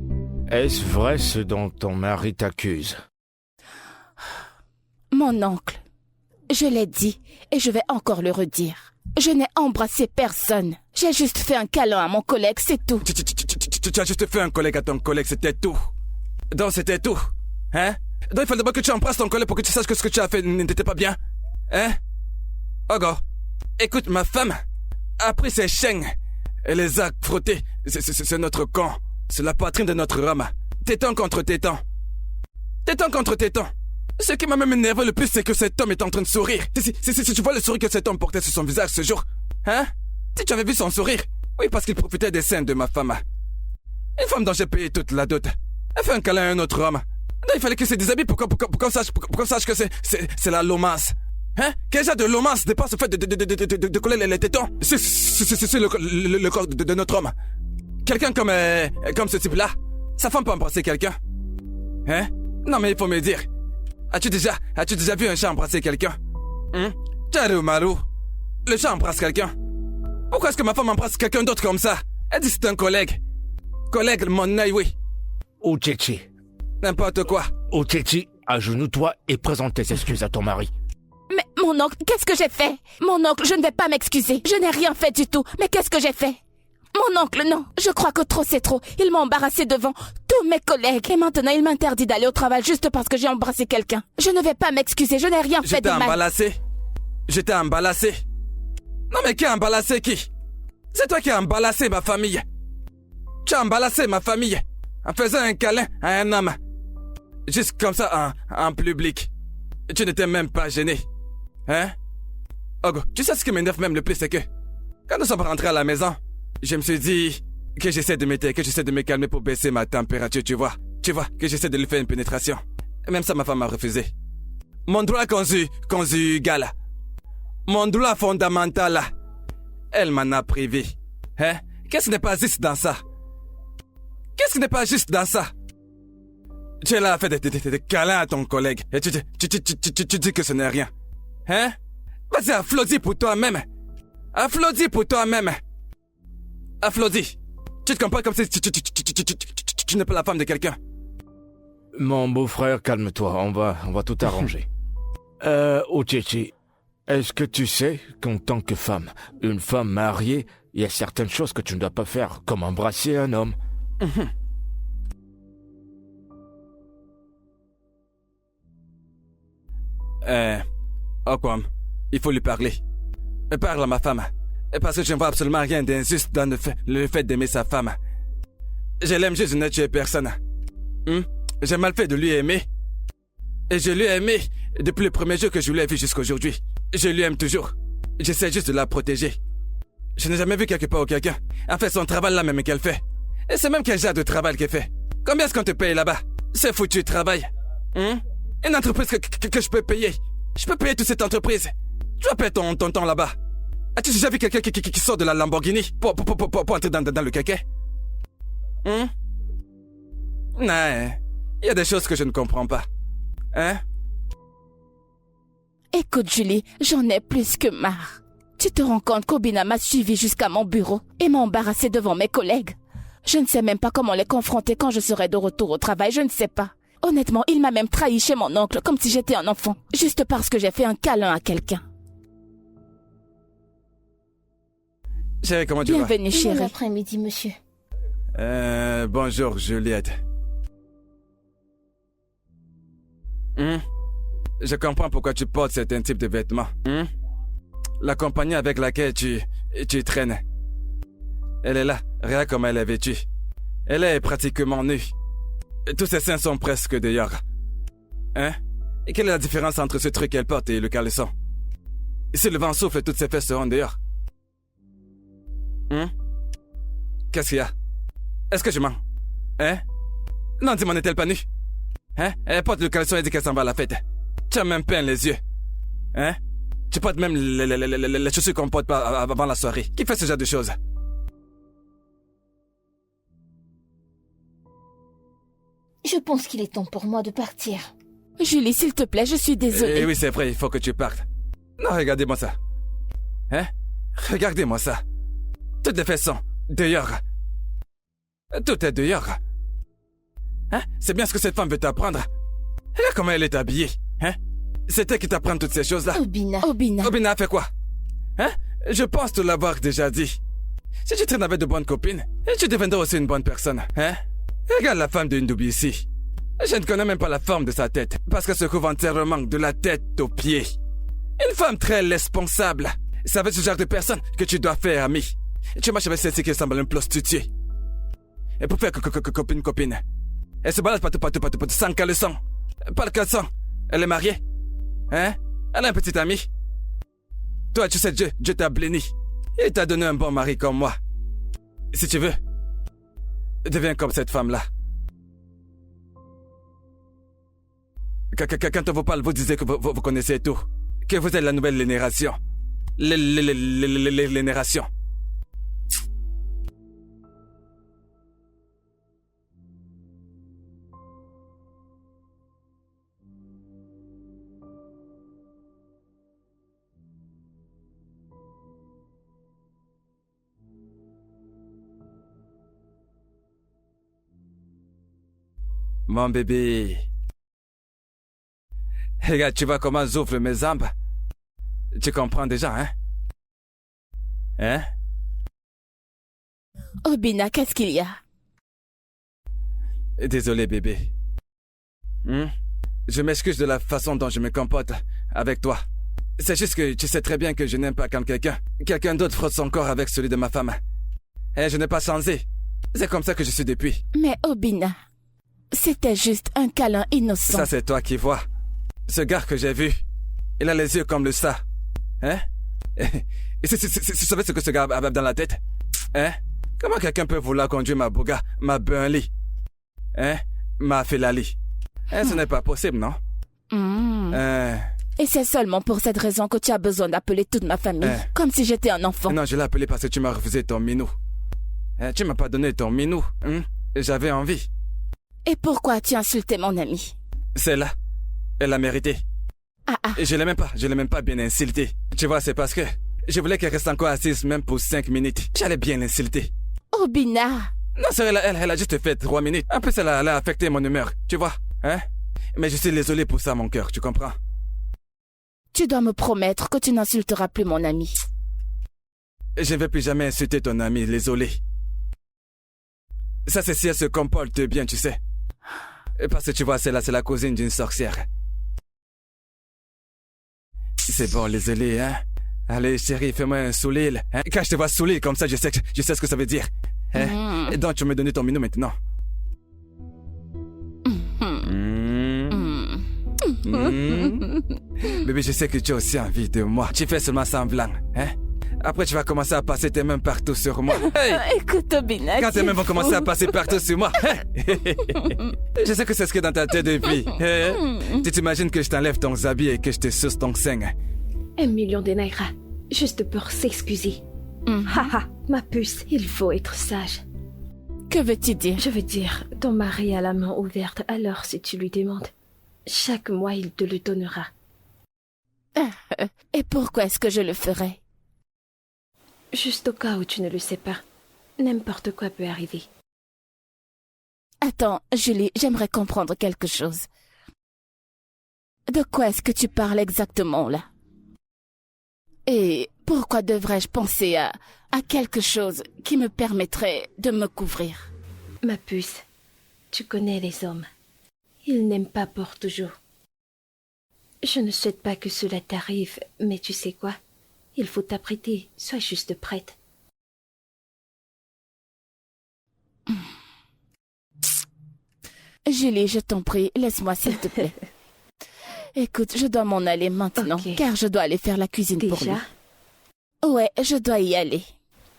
est-ce vrai ce dont ton mari t'accuse? Mon oncle, je l'ai dit et je vais encore le redire. Je n'ai embrassé personne. J'ai juste fait un câlin à mon collègue, c'est tout. Tu as juste fait un collègue à ton collègue, c'était tout. Donc c'était tout. Hein? Donc il fallait d'abord que tu embrasses ton collègue pour que tu saches que ce que tu as fait n'était pas bien. Hein? Ogo, écoute, ma femme a pris ses chaînes et les a frottées. C'est notre camp. C'est la poitrine de notre homme. Téton contre téton. Téton contre téton. Ce qui m'a même énervé le plus, c'est que cet homme est en train de sourire. Si tu vois le sourire que cet homme portait sur son visage ce jour, hein? Si tu avais vu son sourire, oui, parce qu'il profitait des seins de ma femme. Une femme dont j'ai payé toute la dot. Elle fait un câlin à un autre homme. Donc, il fallait qu'il se déshabille pour qu'on sache que c'est la lomasse. Hein? Quel genre de lomasse dépasse le fait de coller les tétons? C'est le corps de notre homme. Quelqu'un comme ce type-là, sa femme peut embrasser quelqu'un. Hein? Non, mais il faut me dire. As-tu déjà vu un chat embrasser quelqu'un? Charu Maru, le chat embrasse quelqu'un. Pourquoi est-ce que ma femme embrasse quelqu'un d'autre comme ça? Elle dit c'est un collègue. Collègue, mon œil, oui. Oh, Tchétché. N'importe quoi. Oh, Tchétché, agenouille-toi et présente tes excuses à ton mari. Mais mon oncle, qu'est-ce que j'ai fait? Mon oncle, je ne vais pas m'excuser. Je n'ai rien fait du tout. Mais qu'est-ce que j'ai fait? Mon oncle, non. Je crois que trop c'est trop. Il m'a embarrassé devant tous mes collègues. Et maintenant, il m'interdit d'aller au travail juste parce que j'ai embrassé quelqu'un. Je ne vais pas m'excuser. Je n'ai rien fait de mal. J'étais embarrassé. Non mais qui a embarrassé qui? C'est toi qui as embarrassé ma famille. Tu as embarrassé ma famille en faisant un câlin à un homme. Juste comme ça en public. Tu n'étais même pas gêné. Hein? Ogo, tu sais ce qui m'énerve même le plus, c'est que quand nous sommes rentrés à la maison, je me suis dit que j'essaie de m'éteindre, que j'essaie de me calmer pour baisser ma température, tu vois. Tu vois, que j'essaie de lui faire une pénétration. Et même ça, ma femme a refusé. Mon droit conjugal, mon droit fondamental, elle m'en a privé. Hein? Qu'est-ce qui n'est pas juste dans ça? Qu'est-ce qui n'est pas juste dans ça? Tu es là à faire des câlins à ton collègue et tu dis que ce n'est rien. Hein? Vas-y, applaudis pour toi-même. Applaudis pour toi-même. Applaudis. Tu te comprends comme si tu n'es pas la femme de quelqu'un. Mon beau-frère, calme-toi, on va tout arranger. Ochechi, est-ce que tu sais qu'en tant que femme, une femme mariée, il y a certaines choses que tu ne dois pas faire, comme embrasser un homme? Okwam, il faut lui parler. Parle à ma femme. Parce que je ne vois absolument rien d'injuste dans le fait d'aimer sa femme. Je l'aime juste, je n'ai tué personne. J'ai mal fait de lui aimer. Et je lui ai aimé depuis le premier jour que je l'ai vu jusqu'à aujourd'hui. Je lui aime toujours. J'essaie juste de la protéger. Je n'ai jamais vu quelque part ou quelqu'un en fait son travail là même qu'elle fait. Et c'est même quel genre de travail qu'elle fait. Combien est-ce qu'on te paye là-bas? C'est foutu travail. Une entreprise que je peux payer. Je peux payer toute cette entreprise. Tu vas payer ton temps là-bas. As-tu déjà vu quelqu'un qui sort de la Lamborghini pour entrer dans le kéké? Non, il y a des choses que je ne comprends pas. Hein? Écoute, Julie, j'en ai plus que marre. Tu te rends compte qu'Obina m'a suivi jusqu'à mon bureau et m'a embarrassé devant mes collègues? Je ne sais même pas comment les confronter quand je serai de retour au travail, je ne sais pas. Honnêtement, il m'a même trahi chez mon oncle, comme si j'étais un enfant, juste parce que j'ai fait un câlin à quelqu'un. Chérie, comment tu vas? Bienvenue, chérie. Bon après-midi, monsieur. Bonjour, Juliette. Je comprends pourquoi tu portes certains types de vêtements. La compagnie avec laquelle tu traînes. Elle est là, regarde comment elle est vêtue. Elle est pratiquement nue. Tous ses seins sont presque dehors. Hein? Et quelle est la différence entre ce truc qu'elle porte et le caleçon? Si le vent souffle, toutes ses fesses seront dehors. Qu'est-ce qu'il y a? Est-ce que je mens? Hein? Non, dis-moi, n'est-elle pas nue? Hein? Elle porte le caleçon et dit qu'elle s'en va à la fête. Tu as même peint les yeux. Hein? Tu portes même les chaussures qu'on porte pas avant la soirée. Qui fait ce genre de choses? Je pense qu'il est temps pour moi de partir. Julie, s'il te plaît, je suis désolée. Oui, c'est vrai, il faut que tu partes. Non, regardez-moi ça. Hein? Regardez-moi ça. Toutes les fesses sont dehors. Tout est dehors. Hein? C'est bien ce que cette femme veut t'apprendre. Regarde comment elle est habillée. Hein? C'est elle qui t'apprend toutes ces choses-là. Obina. Obina a fait quoi? Hein? Je pense te l'avoir déjà dit. Si tu traînes avec de bonnes copines, tu deviendras aussi une bonne personne. Hein? Regarde la femme de Ndubi ici. Je ne connais même pas la forme de sa tête, parce qu'elle se couvre entièrement de la tête aux pieds. Une femme très responsable. C'est avec ce genre de personne que tu dois faire ami. Tu marches avec celle-ci qui ressemble à une prostituée. Et pour faire copine. Elle se balade partout, sans caleçon. Pas de caleçon. Elle est mariée. Hein? Elle a un petit ami. Toi, tu sais, Dieu t'a béni. Il t'a donné un bon mari comme moi. Si tu veux, deviens comme cette femme-là. Quand on vous parle, vous disiez que vous connaissez tout. Que vous êtes la nouvelle génération. Génération. Mon bébé. Regarde, tu vois comment j'ouvre mes jambes? Tu comprends déjà, hein? Hein? Obina, qu'est-ce qu'il y a? Désolé, bébé. Je m'excuse de la façon dont je me comporte avec toi. C'est juste que tu sais très bien que je n'aime pas quand quelqu'un d'autre frotte son corps avec celui de ma femme. Et je n'ai pas changé. C'est comme ça que je suis depuis. Mais Obinna, c'était juste un câlin innocent. Ça, c'est toi qui vois. Ce gars que j'ai vu, il a les yeux comme le ça. Hein? Et tu savais ce que ce gars avait dans la tête? Hein? Comment quelqu'un peut vouloir conduire ma Bugatti, ma Burnley? Hein? Ma Ferrari? Hein, ce n'est pas possible, non? Et c'est seulement pour cette raison que tu as besoin d'appeler toute ma famille, comme si j'étais un enfant. Non, je l'ai appelé parce que tu m'as refusé ton minou. Tu m'as pas donné ton minou. J'avais envie. Et pourquoi as-tu insulté mon amie? C'est là. Elle l'a mérité. Et je l'ai même pas bien insulté. Tu vois, c'est parce que je voulais qu'elle reste encore assise même pour 5 minutes. J'allais bien l'insulter. Obinna! Non, c'est elle a juste fait 3 minutes. En plus, elle a affecté mon humeur, tu vois. Hein? Mais je suis désolé pour ça, mon cœur, tu comprends? Tu dois me promettre que tu n'insulteras plus mon ami. Je ne vais plus jamais insulter ton ami, désolé. Ça, c'est si elle se comporte bien, tu sais. Parce que tu vois, c'est la cousine d'une sorcière. C'est bon, désolé, hein. Allez, chérie, fais-moi un sourire. Hein? Quand je te vois sourire comme ça, je sais ce que ça veut dire. Hein? Donc, tu me donnes ton minou maintenant. Bébé, je sais que tu as aussi envie de moi. Tu fais seulement semblant, hein? Après, tu vas commencer à passer tes mains partout sur moi. Hey! Écoute, Obinna, quand tes mains vont commencer à passer partout sur moi. Je sais que c'est ce qui est dans ta tête depuis. Tu t'imagines que je t'enlève ton habit et que je te suce ton sein. 1 million de naira, juste pour s'excuser. Haha, ma puce, il faut être sage. Que veux-tu dire? Je veux dire, ton mari a la main ouverte, alors si tu lui demandes, chaque mois il te le donnera. Et pourquoi est-ce que je le ferais? Juste au cas où tu ne le sais pas, n'importe quoi peut arriver. Attends, Julie, j'aimerais comprendre quelque chose. De quoi est-ce que tu parles exactement, là? Et pourquoi devrais-je penser à quelque chose qui me permettrait de me couvrir? Ma puce, tu connais les hommes. Ils n'aiment pas pour toujours. Je ne souhaite pas que cela t'arrive, mais tu sais quoi? Il faut t'apprêter, sois juste prête. Julie, je t'en prie, laisse-moi s'il te plaît. Écoute, je dois m'en aller maintenant, car je dois aller faire la cuisine pour lui. Ouais, je dois y aller.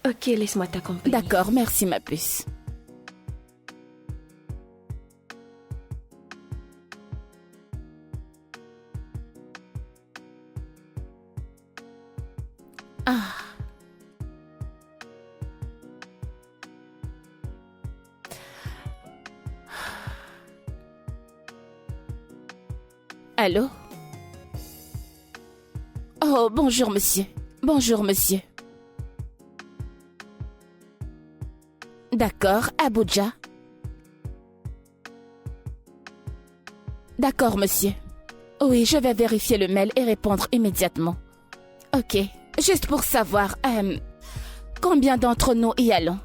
Ok, laisse-moi t'accompagner. D'accord, merci ma puce. Allô? Oh, bonjour monsieur. Bonjour monsieur. D'accord, Abuja. D'accord monsieur. Oui, je vais vérifier le mail et répondre immédiatement. Ok, juste pour savoir, combien d'entre nous y allons?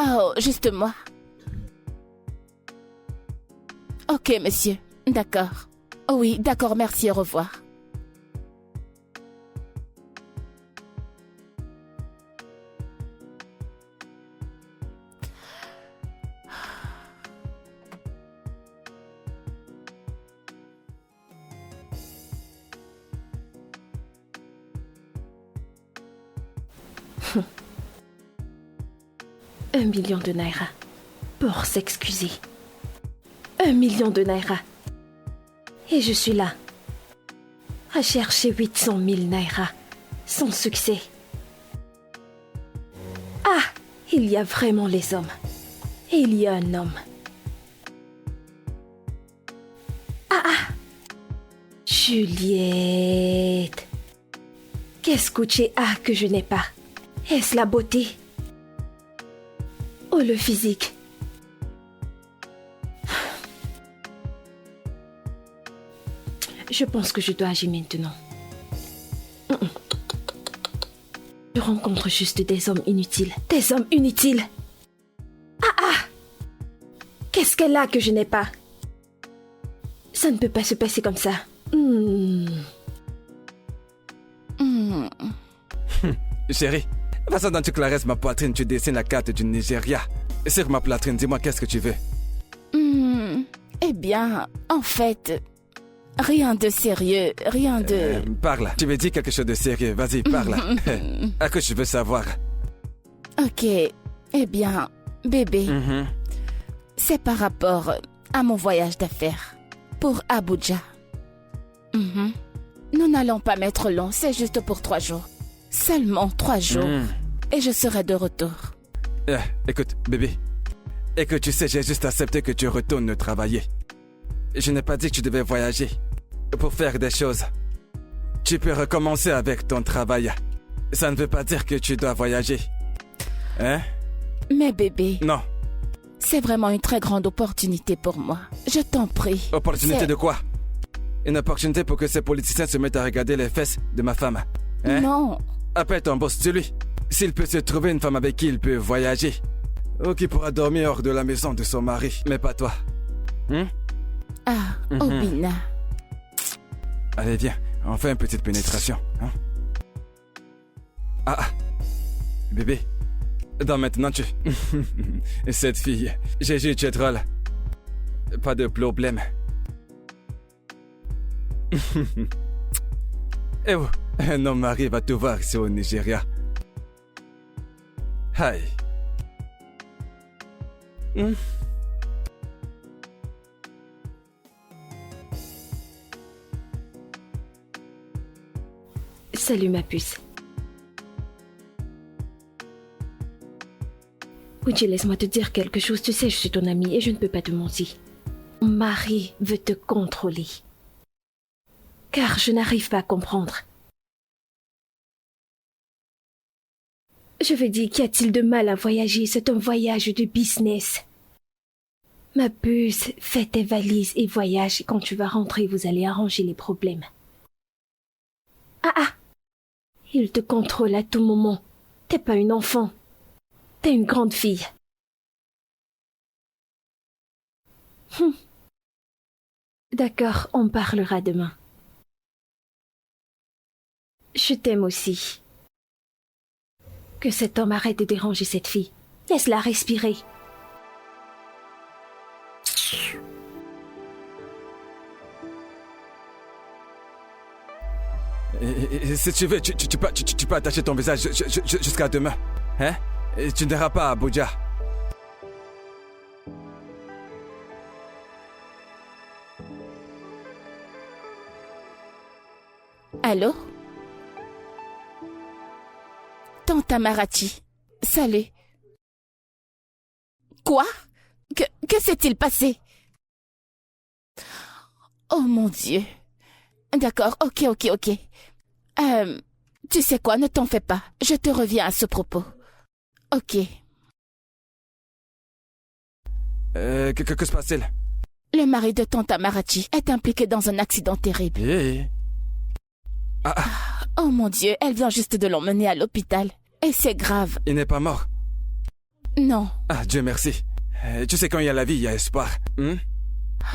Oh, juste moi. Ok, monsieur. D'accord. Oui, d'accord, merci, au revoir. Un million de naira pour s'excuser. 1 million de naira. Et je suis là, à chercher 800 000 naira, sans succès. Ah, il y a vraiment les hommes. Et il y a un homme. Ah, Juliette. Qu'est-ce que tu as que je n'ai pas? Est-ce la beauté? Oh, le physique. Je pense que je dois agir maintenant. Je rencontre juste des hommes inutiles. Des hommes inutiles. Qu'est-ce qu'elle a que je n'ai pas? Ça ne peut pas se passer comme ça. Chérie, La façon dont tu caresses ma poitrine, tu dessines la carte du Nigeria. Sur ma poitrine, dis-moi qu'est-ce que tu veux. Eh bien, en fait, rien de sérieux, rien de... Parle, tu veux dire quelque chose de sérieux, vas-y, parle. À quoi je veux savoir? Ok, eh bien, bébé, c'est par rapport à mon voyage d'affaires pour Abuja. Nous n'allons pas mettre long, c'est juste pour 3 jours. Seulement 3 jours. Et je serai de retour. Écoute, bébé. Écoute, tu sais, j'ai juste accepté que tu retournes travailler. Je n'ai pas dit que tu devais voyager pour faire des choses. Tu peux recommencer avec ton travail. Ça ne veut pas dire que tu dois voyager. Hein? Mais bébé... Non. C'est vraiment une très grande opportunité pour moi. Je t'en prie. Opportunité de quoi? Une opportunité pour que ces politiciens se mettent à regarder les fesses de ma femme. Hein? Non. Appelle ton boss, dis-lui. S'il peut se trouver une femme avec qui il peut voyager. Ou qui pourra dormir hors de la maison de son mari. Mais pas toi. Obina. Allez, viens. On fait une petite pénétration. Hein? Bébé. Donc maintenant tu... Cette fille... J'ai juste tu es drôle. Pas de problème. Eh oh, un homme arrive à te voir ici au Nigeria. Hi. Salut ma puce. Uchi, laisse-moi te dire quelque chose. Tu sais, je suis ton amie et je ne peux pas te mentir. Mon mari veut te contrôler. Car je n'arrive pas à comprendre. Je veux dire, qu'y a-t-il de mal à voyager? C'est un voyage de business. Ma puce, fais tes valises et voyage. Quand tu vas rentrer, vous allez arranger les problèmes. Il te contrôle à tout moment. T'es pas une enfant. T'es une grande fille. D'accord, on parlera demain. Je t'aime aussi. Que cet homme arrête de déranger cette fille. Laisse-la respirer. Si tu veux, tu peux attacher ton visage jusqu'à demain. Hein? Et tu n'iras pas à Abuja. Allô? Tante Amarachi, salut. Quoi? Que s'est-il passé? Oh mon Dieu. D'accord, ok. Tu sais quoi, ne t'en fais pas. Je te reviens à ce propos. Ok. Que se passe-t-il? Le mari de tante Amarachi est impliqué dans un accident terrible. Oh mon Dieu, elle vient juste de l'emmener à l'hôpital. Et c'est grave. Il n'est pas mort? Non. Ah, Dieu merci. Tu sais, quand il y a la vie, il y a espoir.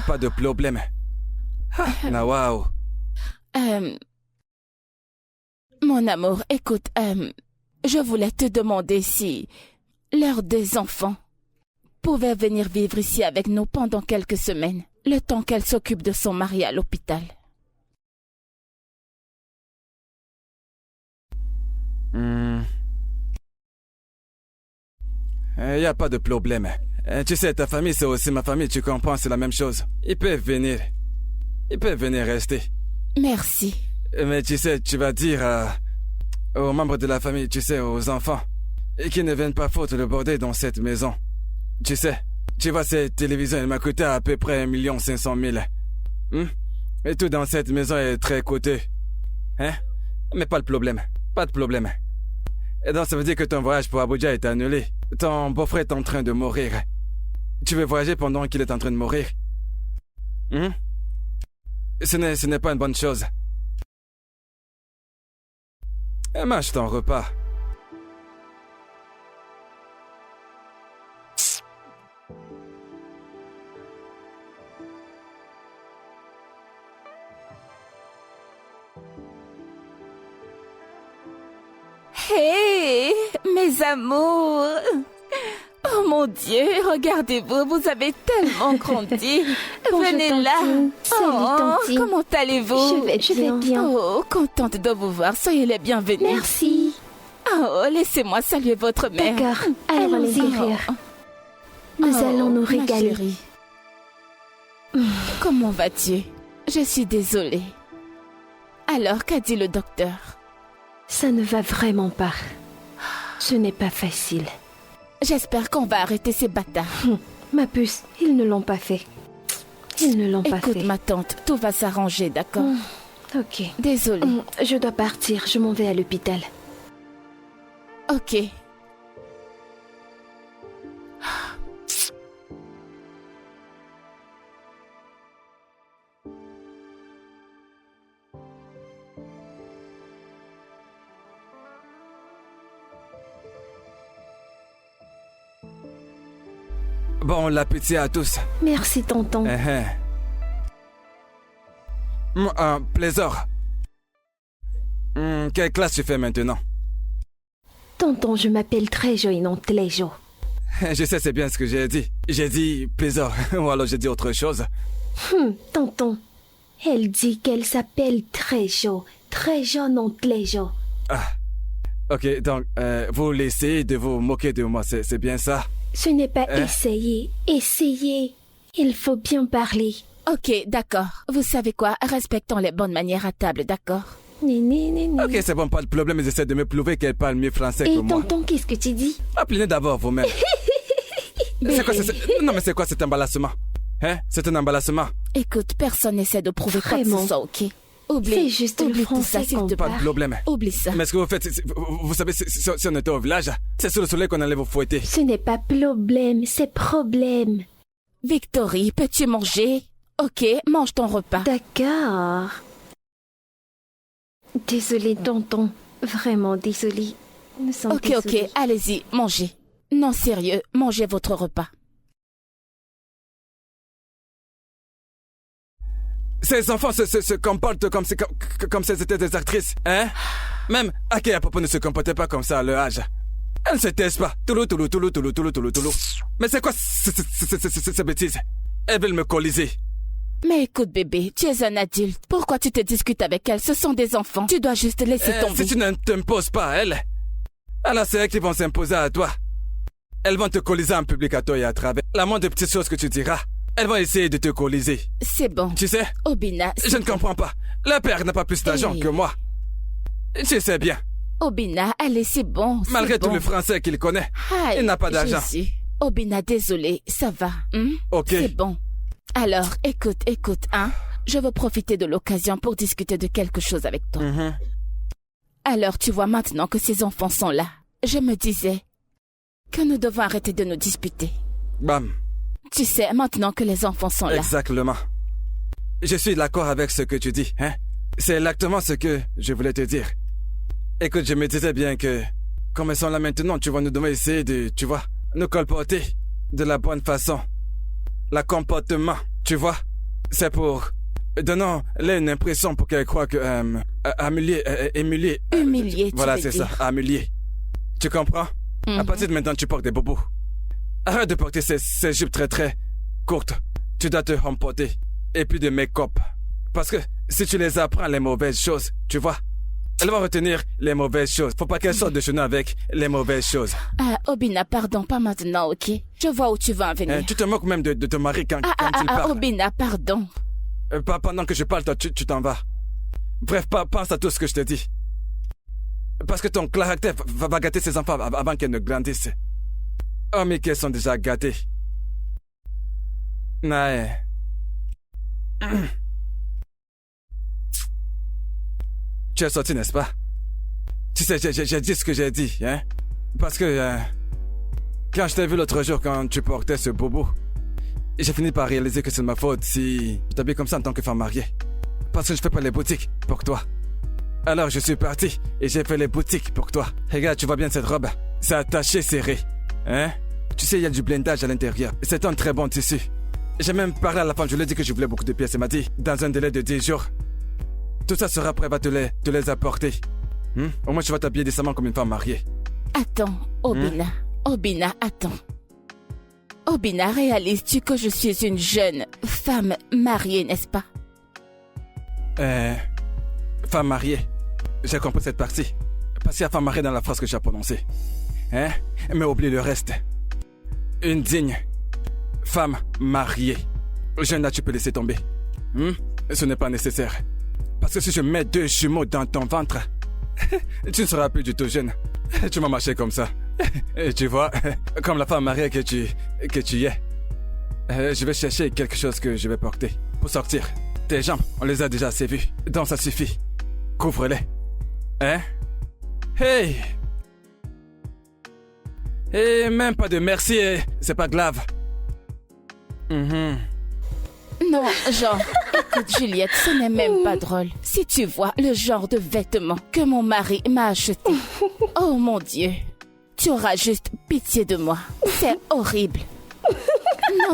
Pas de problème. Waouh. Mon amour, écoute, je voulais te demander si leurs 2 enfants pouvaient venir vivre ici avec nous pendant quelques semaines, le temps qu'elle s'occupe de son mari à l'hôpital. Il n'y a pas de problème. Tu sais, ta famille, c'est aussi ma famille, tu comprends, c'est la même chose. Ils peuvent venir. Ils peuvent venir rester. Merci. Mais tu sais, tu vas dire aux membres de la famille, tu sais, aux enfants, et qu'ils ne viennent pas foutre le bordel dans cette maison. Tu sais, tu vois, cette télévision, elle m'a coûté à peu près 1 500 000. Et tout dans cette maison est très coûteux. Hein? Mais pas de problème. Pas de problème. Et donc, ça veut dire que ton voyage pour Abuja est annulé. Ton beau-frère est en train de mourir. Tu veux voyager pendant qu'il est en train de mourir? Ce n'est pas une bonne chose. Mange ton repas. Hé, mes amours. Oh mon Dieu, regardez-vous, vous avez tellement grandi. Venez Bonjour, là. Tantine. Salut, Tantine. Comment allez-vous? Je vais bien. Oh, contente de vous voir. Soyez les bienvenus. Merci. Oh, laissez-moi saluer votre mère. D'accord, alors allez-y. Nous allons nous ma régaler. chérie. Comment vas-tu? Je suis désolée. Alors, qu'a dit le docteur? Ça ne va vraiment pas. Ce n'est pas facile. J'espère qu'on va arrêter ces bâtards. Ma puce, ils ne l'ont pas fait. Ils ne l'ont pas Écoute, fait. ma tante, tout va s'arranger, d'accord? Ok. Désolée. Je dois partir, je m'en vais à l'hôpital. Ok. Bon appétit à tous. Merci, tonton. Plaisir. Quelle classe tu fais maintenant? Tonton, je m'appelle Trejo et non Tlejo. Je sais, c'est bien ce que j'ai dit. J'ai dit plaisir, ou alors j'ai dit autre chose. Tonton, elle dit qu'elle s'appelle Trejo. Trejo non Tlejo. Ah. Ok, donc, vous laissez de vous moquer de moi, c'est bien ça? Ce n'est pas essayer. Essayez. Il faut bien parler. Ok, d'accord. Vous savez quoi? Respectons les bonnes manières à table, d'accord? Néné. Ok, c'est bon, pas de problème, ils essaient de me prouver qu'elle parle mieux français que Et moi. tonton, qu'est-ce que tu dis? Appelez d'abord vous-même. C'est quoi, non mais c'est quoi cet emballissement? Hein? C'est un emballissement. Écoute, personne n'essaie de prouver quoi que Vraiment. ce soit, ok? Oublie. C'est juste le Oublie tout français ça, s'il qu'on te Pas plaît. de problème. Oublie ça. Mais ce que vous faites, vous savez, si on était au village, c'est sous le soleil qu'on allait vous fouetter. Ce n'est pas problème, c'est problème. Victory, peux-tu manger? Ok, mange ton repas. D'accord. Désolée, tonton. Vraiment désolée. Nous sommes Ok, désolés. allez-y, mangez. Non, sérieux, mangez votre repas. Ces enfants se comportent comme si c'était des actrices, hein? Même Akea Popo ne se comportait pas comme ça à leur âge. Elle ne se taise pas. Toulou. Mais c'est quoi ces bêtises? Elles veulent me coaliser. Mais écoute, bébé, tu es un adulte. Pourquoi tu te discutes avec elles? Ce sont des enfants. Tu dois juste laisser tomber. Si tu ne t'imposes pas à elles, alors c'est elles qui vont s'imposer à toi. Elles vont te coaliser en public à toi et à travers. La moindre petite chose que tu diras, elles vont essayer de te coaliser. C'est bon. Tu sais? Obina, Je ne comprends pas. Le père n'a pas plus d'argent que moi. Je sais bien. Obina, allez, c'est bon. c'est Malgré bon. tout le français qu'il connaît, Aïe, il n'a pas d'argent. Jésus. Obina, désolé, ça va. Ok. C'est bon. Alors, écoute, hein. Je veux profiter de l'occasion pour discuter de quelque chose avec toi. Alors, tu vois maintenant que ces enfants sont là. Je me disais que nous devons arrêter de nous disputer. Bam. Tu sais, maintenant que les enfants sont là. Exactement. Je suis d'accord avec ce que tu dis, hein. C'est exactement ce que je voulais te dire. Écoute, je me disais bien que, comme elles sont là maintenant, tu vas nous devons essayer de, tu vois, nous colporter de la bonne façon. Le comportement, tu vois. C'est pour... Donnons-les une impression pour qu'elles croient que... humilier. Humilier, tu Voilà, veux c'est dire. ça, humilier. Tu comprends? À partir de maintenant, tu portes des bobos. Arrête de porter ces jupes très très courtes. Tu dois te remporter. Et puis de make-up. Parce que si tu les apprends les mauvaises choses, tu vois, elles vont retenir les mauvaises choses. Faut pas qu'elles sortent de chez nous avec les mauvaises choses. Ah, Obina, pardon, pas maintenant, ok? Je vois où tu veux en venir. Hein, tu te moques même de ton mari quand il parle. Obina, pardon. Pas pendant que je parle, toi, tu t'en vas. Bref, pense à tout ce que je te dis. Parce que ton caractère va gâter ses enfants avant qu'elles ne grandissent. Oh, mais qu'elles sont déjà gâtées. Ouais. Tu es sorti, n'est-ce pas? Tu sais, j'ai dit ce que j'ai dit, hein? Parce que quand je t'ai vu l'autre jour, quand tu portais ce bobo, j'ai fini par réaliser que c'est de ma faute si je t'habille comme ça en tant que femme mariée. Parce que je fais pas les boutiques pour toi. Alors je suis parti et j'ai fait les boutiques pour toi. Regarde, tu vois bien cette robe? C'est attaché, serré. Hein? Tu sais, il y a du blindage à l'intérieur. C'est un très bon tissu. J'ai même parlé à la femme, je lui ai dit que je voulais beaucoup de pièces. Elle m'a dit, dans un délai de 10 jours, tout ça sera prêt, va te les apporter. Au moins, tu vas t'habiller décemment comme une femme mariée. Attends, Obina. Obina, attends. Obina, réalises-tu que je suis une jeune femme mariée, n'est-ce pas? Femme mariée. J'ai compris cette partie. Parce qu'il y a femme mariée dans la phrase que j'ai prononcée. Hein? Mais oublie le reste. Une digne femme mariée. Jeune là, tu peux laisser tomber. Ce n'est pas nécessaire. Parce que si je mets 2 jumeaux dans ton ventre, tu ne seras plus du tout jeune. Tu m'as marché comme ça. Et tu vois, comme la femme mariée que tu es. Je vais chercher quelque chose que je vais porter pour sortir. Tes jambes, on les a déjà assez vues. Donc ça suffit. Couvre-les. Hein? Hey! Et même pas de merci, c'est pas grave. Non, genre, écoute Juliette, ce n'est même pas drôle. Si tu vois le genre de vêtements que mon mari m'a acheté, oh mon Dieu, tu auras juste pitié de moi. C'est horrible.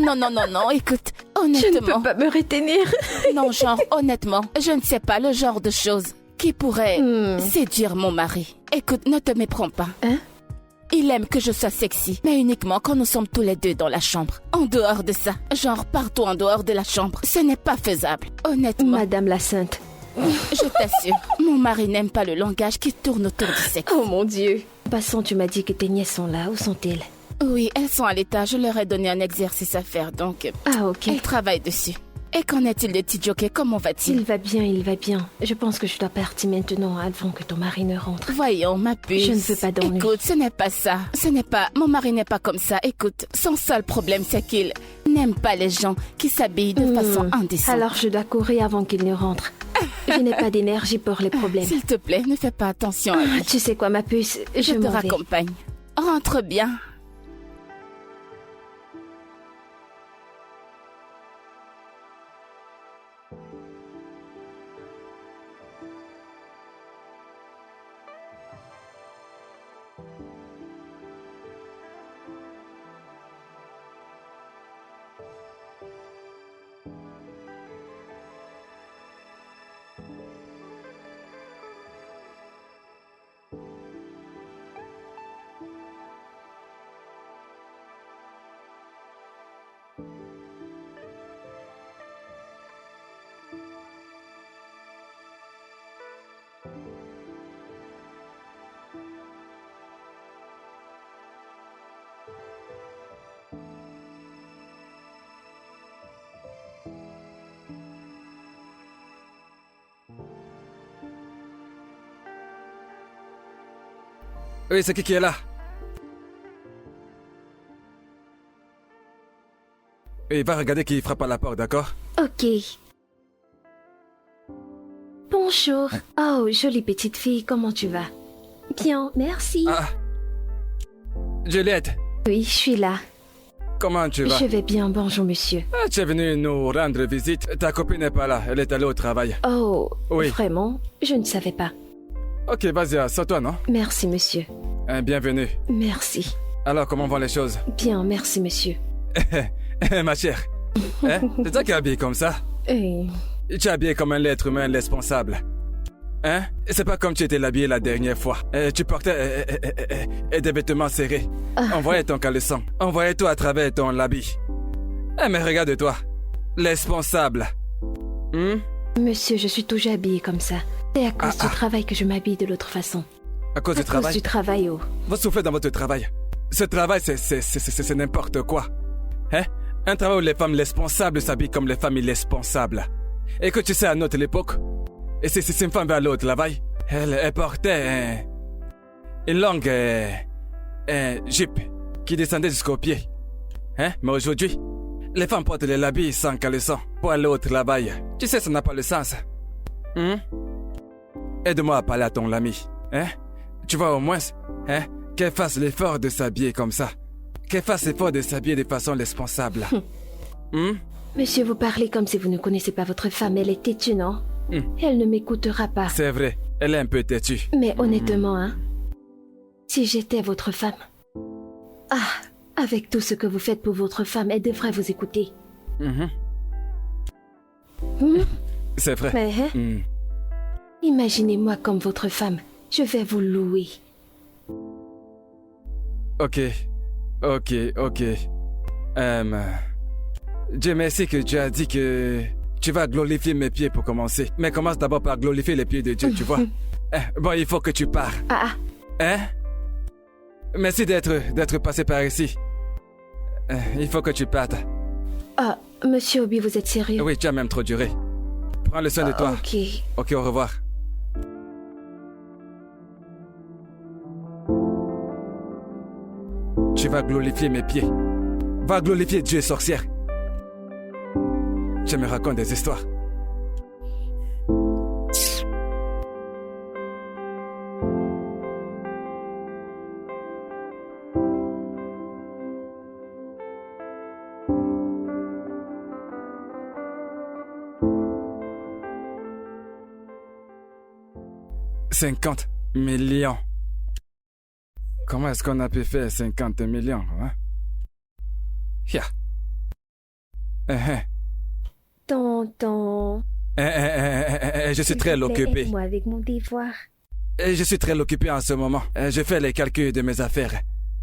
Non, écoute, honnêtement... Je ne peux pas me retenir. Non, genre, honnêtement, je ne sais pas le genre de choses qui pourrait séduire mon mari. Écoute, ne te méprends pas. Hein? Il aime que je sois sexy, mais uniquement quand nous sommes tous les deux dans la chambre. En dehors de ça, genre partout en dehors de la chambre, ce n'est pas faisable, honnêtement. Madame la Sainte. Je t'assure, mon mari n'aime pas le langage qui tourne autour du sexe. Oh mon Dieu. Passons, tu m'as dit que tes nièces sont là. Où sont-elles? Oui, elles sont à l'étage. Je leur ai donné un exercice à faire, donc... Ah, ok. Elles travaillent dessus. Et qu'en est-il de petit jockey? Comment va-t-il? Il va bien. Je pense que je dois partir maintenant avant que ton mari ne rentre. Voyons, ma puce. Je ne veux pas dormir. Écoute, ce n'est pas ça. Mon mari n'est pas comme ça. Écoute, son seul problème, c'est qu'il n'aime pas les gens qui s'habillent de façon indécente. Alors je dois courir avant qu'il ne rentre. Je n'ai pas d'énergie pour les problèmes. S'il te plaît, ne fais pas attention à lui. Tu sais quoi, ma puce? Je te m'en vais. raccompagne. Rentre bien. Oui, c'est qui est là? Et va regarder qui frappe à la porte, d'accord? Ok. Bonjour. Oh, jolie petite fille, comment tu vas? Bien, merci. Ah. Juliette, Oui, je suis là. comment tu vas? Je vais bien, bonjour monsieur. Ah, tu es venue nous rendre visite. Ta copine n'est pas là, elle est allée au travail. Oh, Oui. vraiment? Je ne savais pas. Ok, vas-y, assois-toi, non? Merci monsieur. Bienvenue. Merci. Alors, comment vont les choses? Bien, merci monsieur. Ma chère, hein? C'est toi qui es habillée comme ça? Eh, Tu es habillée comme un être humain responsable. Hein? C'est pas comme tu étais habillée la dernière fois. Tu portais des vêtements serrés. On voyait ton caleçon. On voyait tout à travers ton habit. Mais regarde-toi. Responsable. Monsieur, je suis toujours habillée comme ça. C'est à cause du travail que je m'habille de l'autre façon. À cause du À cause travail? du travail, oh. Vous souffrez dans votre travail. Ce travail, c'est n'importe quoi. Hein? Un travail où les femmes responsables s'habillent comme les femmes irresponsables. Et que tu sais, à notre époque, et si une femme va aller au travail, elle portait une longue jupe qui descendait jusqu'aux pieds. Hein? Mais aujourd'hui, les femmes portent les habits sans caleçon pour aller au travail. Tu sais, ça n'a pas le sens. Aide-moi à parler à ton ami. Hein? Tu vois au moins, hein, qu'elle fasse l'effort de s'habiller comme ça. Qu'elle fasse l'effort de s'habiller de façon responsable. Monsieur, vous parlez comme si vous ne connaissez pas votre femme. Elle est têtue, non? Elle ne m'écoutera pas. C'est vrai, elle est un peu têtue. Mais honnêtement, hein, si j'étais votre femme... avec tout ce que vous faites pour votre femme, elle devrait vous écouter. C'est vrai. Mais, hein, imaginez-moi comme votre femme. Je vais vous louer. Ok. Dieu merci que tu as dit que tu vas glorifier mes pieds pour commencer. Mais commence d'abord par glorifier les pieds de Dieu, tu vois. Bon, il faut que tu pars. Hein? Merci d'être passé par ici. Il faut que tu partes. Ah, monsieur Obi, vous êtes sérieux? Oui, tu as même trop duré. Prends le soin de toi. Ok. Ok, au revoir. Tu vas glorifier mes pieds. Va glorifier Dieu, sorcière. Tu me racontes des histoires. « 50 millions. Comment est-ce qu'on a pu faire 50 millions, hein? Yeah. Tonton. Je suis très occupé. Moi avec mon devoir. Je suis très occupé en ce moment. Je fais les calculs de mes affaires.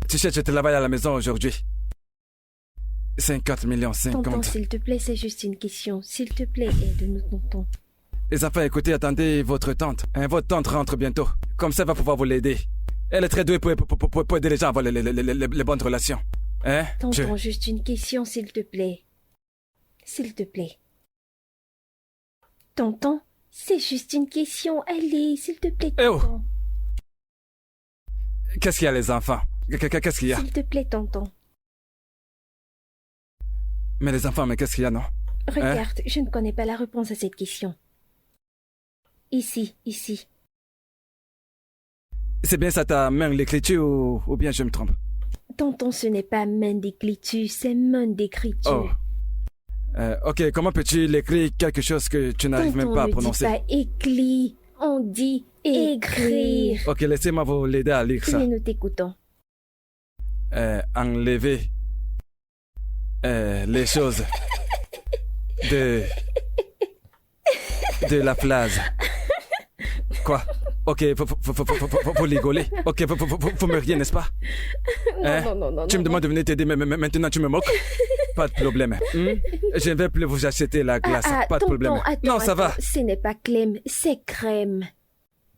Tu sais, je travaille à la maison aujourd'hui. 50 millions, 50. Tonton, s'il te plaît, c'est juste une question. S'il te plaît, aide-nous, tonton. Les enfants, écoutez, attendez votre tante. Votre tante rentre bientôt. Comme ça, elle va pouvoir vous l'aider. Elle est très douée pour aider les gens à avoir les bonnes relations. Hein? Tonton, juste une question, s'il te plaît. S'il te plaît. Tonton, c'est juste une question. Allez, s'il te plaît, tonton. Qu'est-ce qu'il y a, les enfants? Qu'est-ce qu'il y a? S'il te plaît, tonton. Mais les enfants, mais qu'est-ce qu'il y a, non? Regarde, je ne connais pas la réponse à cette question. Ici. C'est bien ça ta main d'écriture ou bien je me trompe? Tonton, ce n'est pas main d'écriture, c'est main d'écriture. Ok, comment peux-tu l'écrire quelque chose que tu n'arrives même pas à prononcer? On ne dit pas écrit, on dit écrire. Ok, laissez-moi vous l'aider à lire ça. Mais nous t'écoutons. Enlever les choses de la phrase. Quoi? Ok, faut rigoler. Ok, faut me rire, n'est-ce pas? Non. Tu me demandes de venir t'aider, mais maintenant tu me moques? Pas de problème. Je ne vais plus vous acheter la glace. Pas de problème. Non, ça va. Ce n'est pas Clem, c'est crème.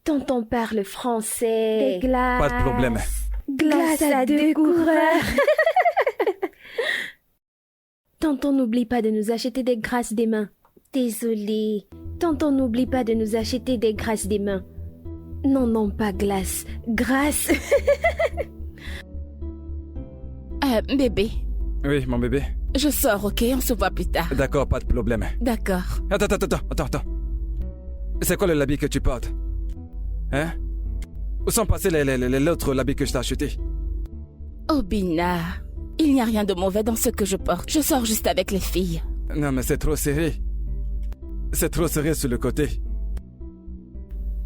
Tonton parle français. Des glaces. Pas de problème. Glace à 2 coureurs. Tonton, n'oublie pas de nous acheter des grâces des mains. Désolé. Tonton, n'oublie pas de nous acheter des grâces des mains. Non, pas glace. Grâce. Bébé. Oui, mon bébé. Je sors, ok? On se voit plus tard. D'accord, pas de problème. D'accord. Attends. C'est quoi le habit que tu portes? Hein? Où sont passés l'autre habit que je t'ai acheté? Obina, il n'y a rien de mauvais dans ce que je porte. Je sors juste avec les filles. Non, mais c'est trop serré. C'est trop serré sur le côté.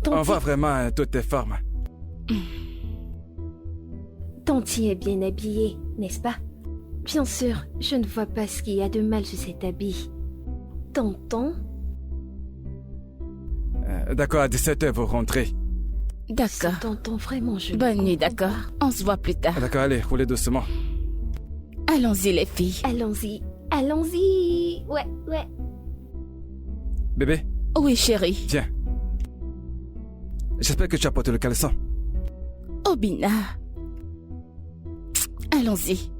On voit vraiment toutes tes formes. Tanti est bien habillée, n'est-ce pas? Bien sûr, je ne vois pas ce qu'il y a de mal sur cet habit. Tonton? D'accord, à 17h, vous rentrez. D'accord. Tonton, vraiment, je... Bonne nuit, d'accord? On se voit plus tard. D'accord, allez, roulez doucement. Allons-y, les filles. Allons-y. Ouais. Bébé? Oui, chérie. Tiens. J'espère que tu as porté le caleçon. Obina. Allons-y.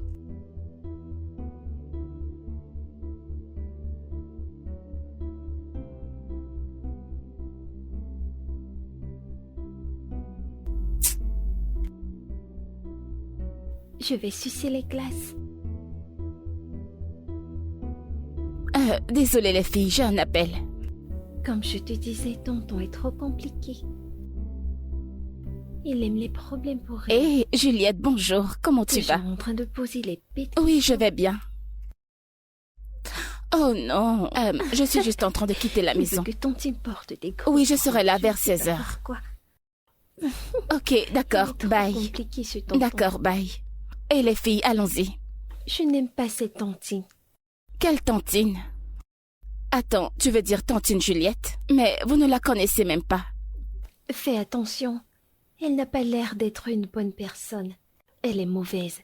Je vais sucer les glaces. Désolée les filles, j'ai un appel. Comme je te disais, tonton est trop compliqué. Il aime les problèmes pour elle. Hé, Juliette, bonjour. Comment tu vas? En train de poser les pétales. Oui, je vais bien. Oh non, je suis juste en train de quitter la maison. Que tonton porte des gros... Oui, je serai là vers 16h. Quoi? Ok, d'accord, bye. Compliqué, ce tonton. D'accord, bye. Et les filles, allons-y. Je n'aime pas cette tantine. Quelle tantine? Attends, tu veux dire tantine Juliette? Mais vous ne la connaissez même pas. Fais attention. Elle n'a pas l'air d'être une bonne personne. Elle est mauvaise.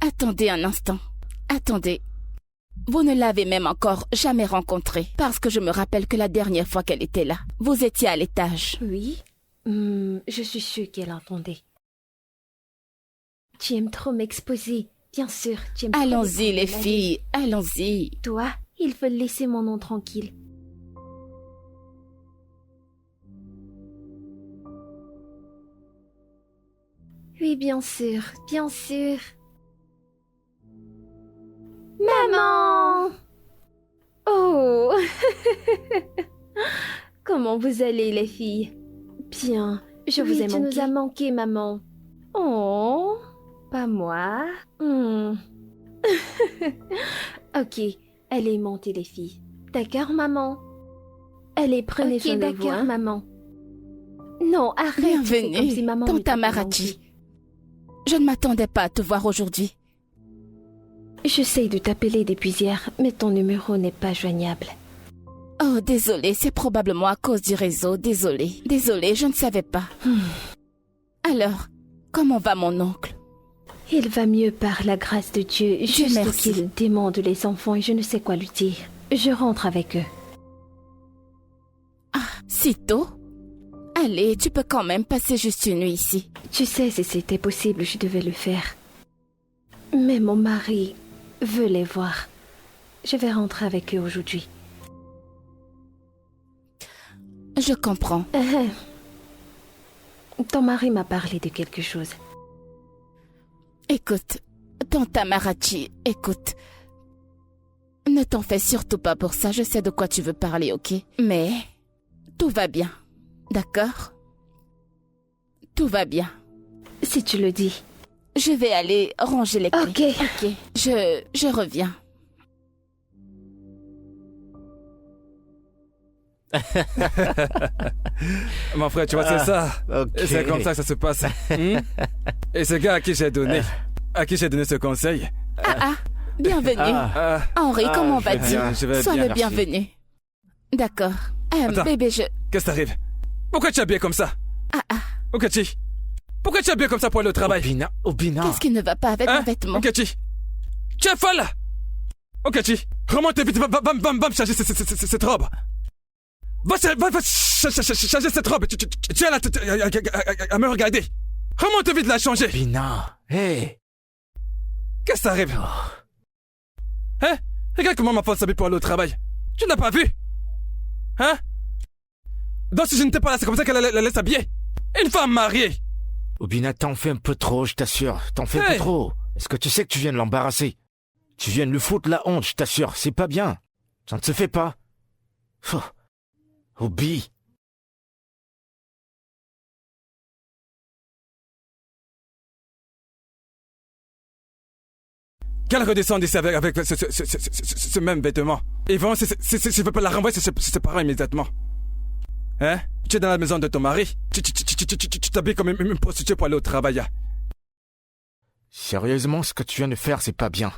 Attendez un instant. Attendez. Vous ne l'avez même encore jamais rencontrée, parce que je me rappelle que la dernière fois qu'elle était là, vous étiez à l'étage. Oui. Je suis sûre qu'elle entendait. Tu aimes trop m'exposer. Bien sûr, tu aimes trop. Allons-y, les filles, allons-y. Toi, il faut laisser mon nom tranquille. Oui, bien sûr, bien sûr. Maman! Oh! Comment vous allez, les filles? Bien, je vous ai manqué. Tu nous as manqué, maman. Oh! Pas moi. Ok, allez monter, les filles. D'accord, maman? Allez, prenez soin de vous. D'accord, maman. Non, arrête. Bienvenue, si maman Tante Amarachi. Je ne m'attendais pas à te voir aujourd'hui. J'essaye de t'appeler depuis hier, mais ton numéro n'est pas joignable. Oh, désolée, c'est probablement à cause du réseau, désolée. Désolée, je ne savais pas. Alors, comment va mon oncle? Il va mieux par la grâce de Dieu, juste qu'il demande les enfants et je ne sais quoi lui dire. Je rentre avec eux. Ah, si tôt? Allez, tu peux quand même passer juste une nuit ici. Tu sais, si c'était possible, je devais le faire. Mais mon mari veut les voir. Je vais rentrer avec eux aujourd'hui. Je comprends. Ton mari m'a parlé de quelque chose. Écoute, Tante Amarachi, écoute. Ne t'en fais surtout pas pour ça, je sais de quoi tu veux parler, ok? Mais tout va bien, d'accord? Tout va bien. Si tu le dis. Je vais aller ranger les clés. Ok. Je reviens. Mon frère, tu vois, c'est ça. Okay. Et c'est comme ça que ça se passe. Et ce gars à qui j'ai donné ce conseil. Bienvenue. Henri, comment vas-tu? Sois le bien, bienvenu. D'accord. Bébé, Qu'est-ce qui t'arrive? Pourquoi tu es habillé comme ça? Okachi, pourquoi tu es habillé comme ça pour aller au travail? Obina. Qu'est-ce qui ne va pas avec mon vêtement? Okachi, tu es folle? Okachi, remonte vite, va me changer cette robe. Va changer cette robe. Tu es là à me regarder. Remonte vite la changer. Obina, hey. Qu'est-ce qui t'arrive? Hein? Regarde comment ma femme s'habille pour aller au travail. Tu n'as pas vu? Hein? Donc si je n'étais pas là, c'est comme ça qu'elle allait s'habiller. Une femme mariée. Obina, t'en fais un peu trop, je t'assure. T'en fais un peu trop. Est-ce que tu sais que tu viens de l'embarrasser? Tu viens de lui foutre la honte, je t'assure. C'est pas bien. Ça ne se fait pas. Obi. Qu'elle redescende ici avec ce même vêtement. Yvon, si je veux pas la renvoyer, c'est ses parents immédiatement. Hein? Tu es dans la maison de ton mari. Tu t'habilles comme une prostituée pour aller au travail. Sérieusement, ce que tu viens de faire, c'est pas bien.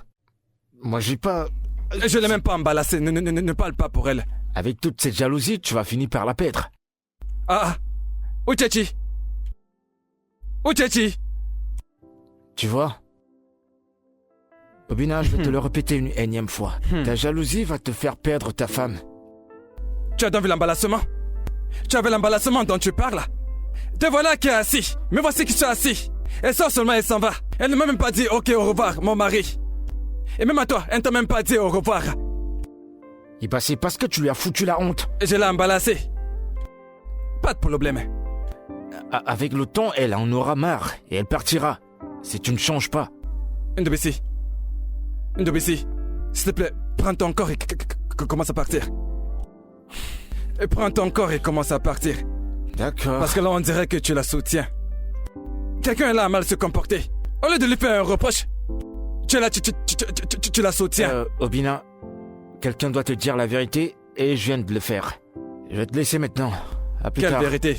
Moi, j'ai pas... Je l'ai même pas emballassée. Ne parle pas pour elle. Avec toute cette jalousie, tu vas finir par la perdre. Uchechi. Tu vois? Obina, je vais te le répéter une énième fois. Ta jalousie va te faire perdre ta femme. Tu as donc vu l'emballassement? Tu avais l'emballassement dont tu parles? Te voilà qui est assis. Mais voici qui est assis. Elle sort seulement et s'en va. Elle ne m'a même pas dit ok au revoir, mon mari. Et même à toi, elle ne t'a même pas dit au revoir. Et bah c'est parce que tu lui as foutu la honte. Je l'ai emballassée. Pas de problème. Avec le temps, elle en aura marre et elle partira. Si tu ne changes pas. Ndobisi, s'il te plaît, prends ton corps et commence à partir. Prends ton corps et commence à partir. D'accord. Parce que là, on dirait que tu la soutiens. Quelqu'un là a mal se comporter. Au lieu de lui faire un reproche, tu la soutiens. Obina, quelqu'un doit te dire la vérité et je viens de le faire. Je vais te laisser maintenant. À plus tard. Quelle vérité?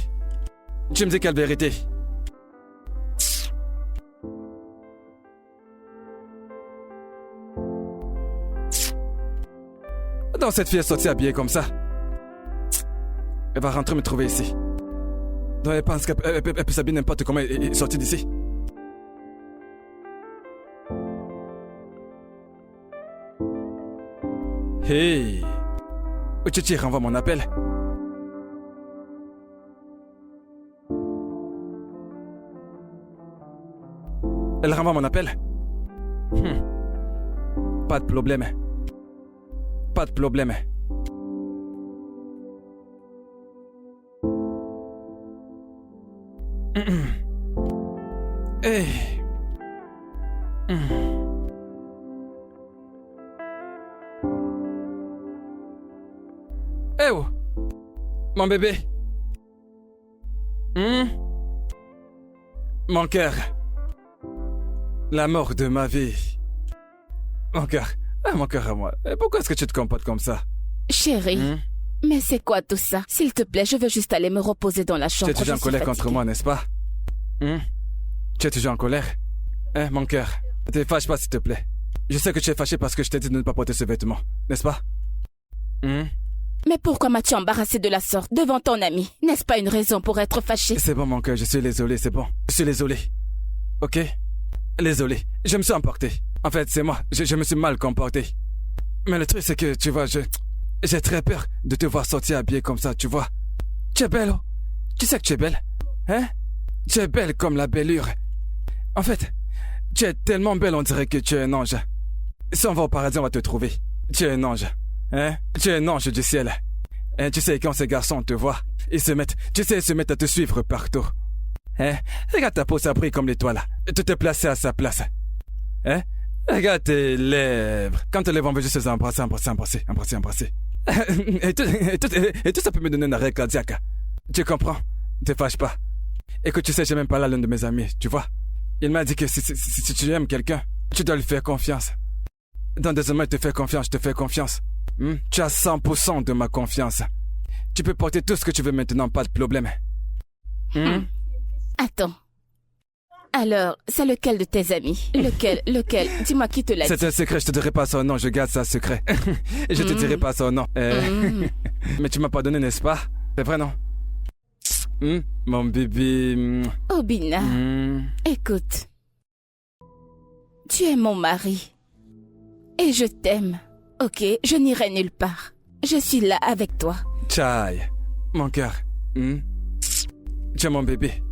Tu me dis quelle vérité? Donc cette fille est sortie habillée comme ça. Elle va rentrer me trouver ici. Donc elle pense qu'elle peut s'habiller n'importe comment et sortir d'ici. Hey. Uchichi, renvoie mon appel. Elle renvoie mon appel. Pas de problème. Pas de problème. Hey. Eh oh, mon bébé. Mon cœur. La mort de ma vie. Mon cœur. Ah, mon cœur à moi. Pourquoi est-ce que tu te comportes comme ça? Chérie, mais c'est quoi tout ça? S'il te plaît, je veux juste aller me reposer dans la chambre. Tu es toujours en colère contre moi, n'est-ce pas? Tu es toujours en colère? Mon cœur, ne te fâche pas, s'il te plaît. Je sais que tu es fâché parce que je t'ai dit de ne pas porter ce vêtement, n'est-ce pas? Mais pourquoi m'as-tu embarrassé de la sorte devant ton ami? N'est-ce pas une raison pour être fâché? C'est bon, mon cœur, je suis désolé, c'est bon. Je suis désolé. Ok? Désolé, je me suis emporté. En fait, c'est moi, je me suis mal comporté. Mais le truc, c'est que, tu vois, j'ai très peur de te voir sortir habillée comme ça, tu vois. Tu es belle, oh. Tu sais que tu es belle? Hein? Tu es belle comme la bellure. En fait, tu es tellement belle, on dirait que tu es un ange. Si on va au paradis, on va te trouver. Tu es un ange. Hein? Tu es un ange du ciel. Hein? Tu sais, quand ces garçons te voient, ils se mettent à te suivre partout. Hein? Regarde ta peau, ça brille comme l'étoile. Tu t'es placé à sa place. Hein? Regarde tes lèvres. Quand tes lèvres, on veut juste les embrasser. Et tout ça peut me donner un arrêt cardiaque. Tu comprends? Ne te fâche pas. Écoute, tu sais, j'ai même parlé à l'un de mes amis, tu vois. Il m'a dit que si tu aimes quelqu'un, tu dois lui faire confiance. Dans des moments, il te fait confiance, je te fais confiance. Tu as 100% de ma confiance. Tu peux porter tout ce que tu veux maintenant, pas de problème. Attends. Alors, c'est lequel de tes amis? Lequel? Dis-moi qui te l'a dit. C'est un secret, je te dirai pas son nom, je garde ça secret. Je te dirai pas son nom. Mais tu m'as pardonné, n'est-ce pas? C'est vrai, non? Mon bébé. Obina, écoute. Tu es mon mari. Et je t'aime. Ok, je n'irai nulle part. Je suis là avec toi. Chai, mon cœur. Tu es mon bébé.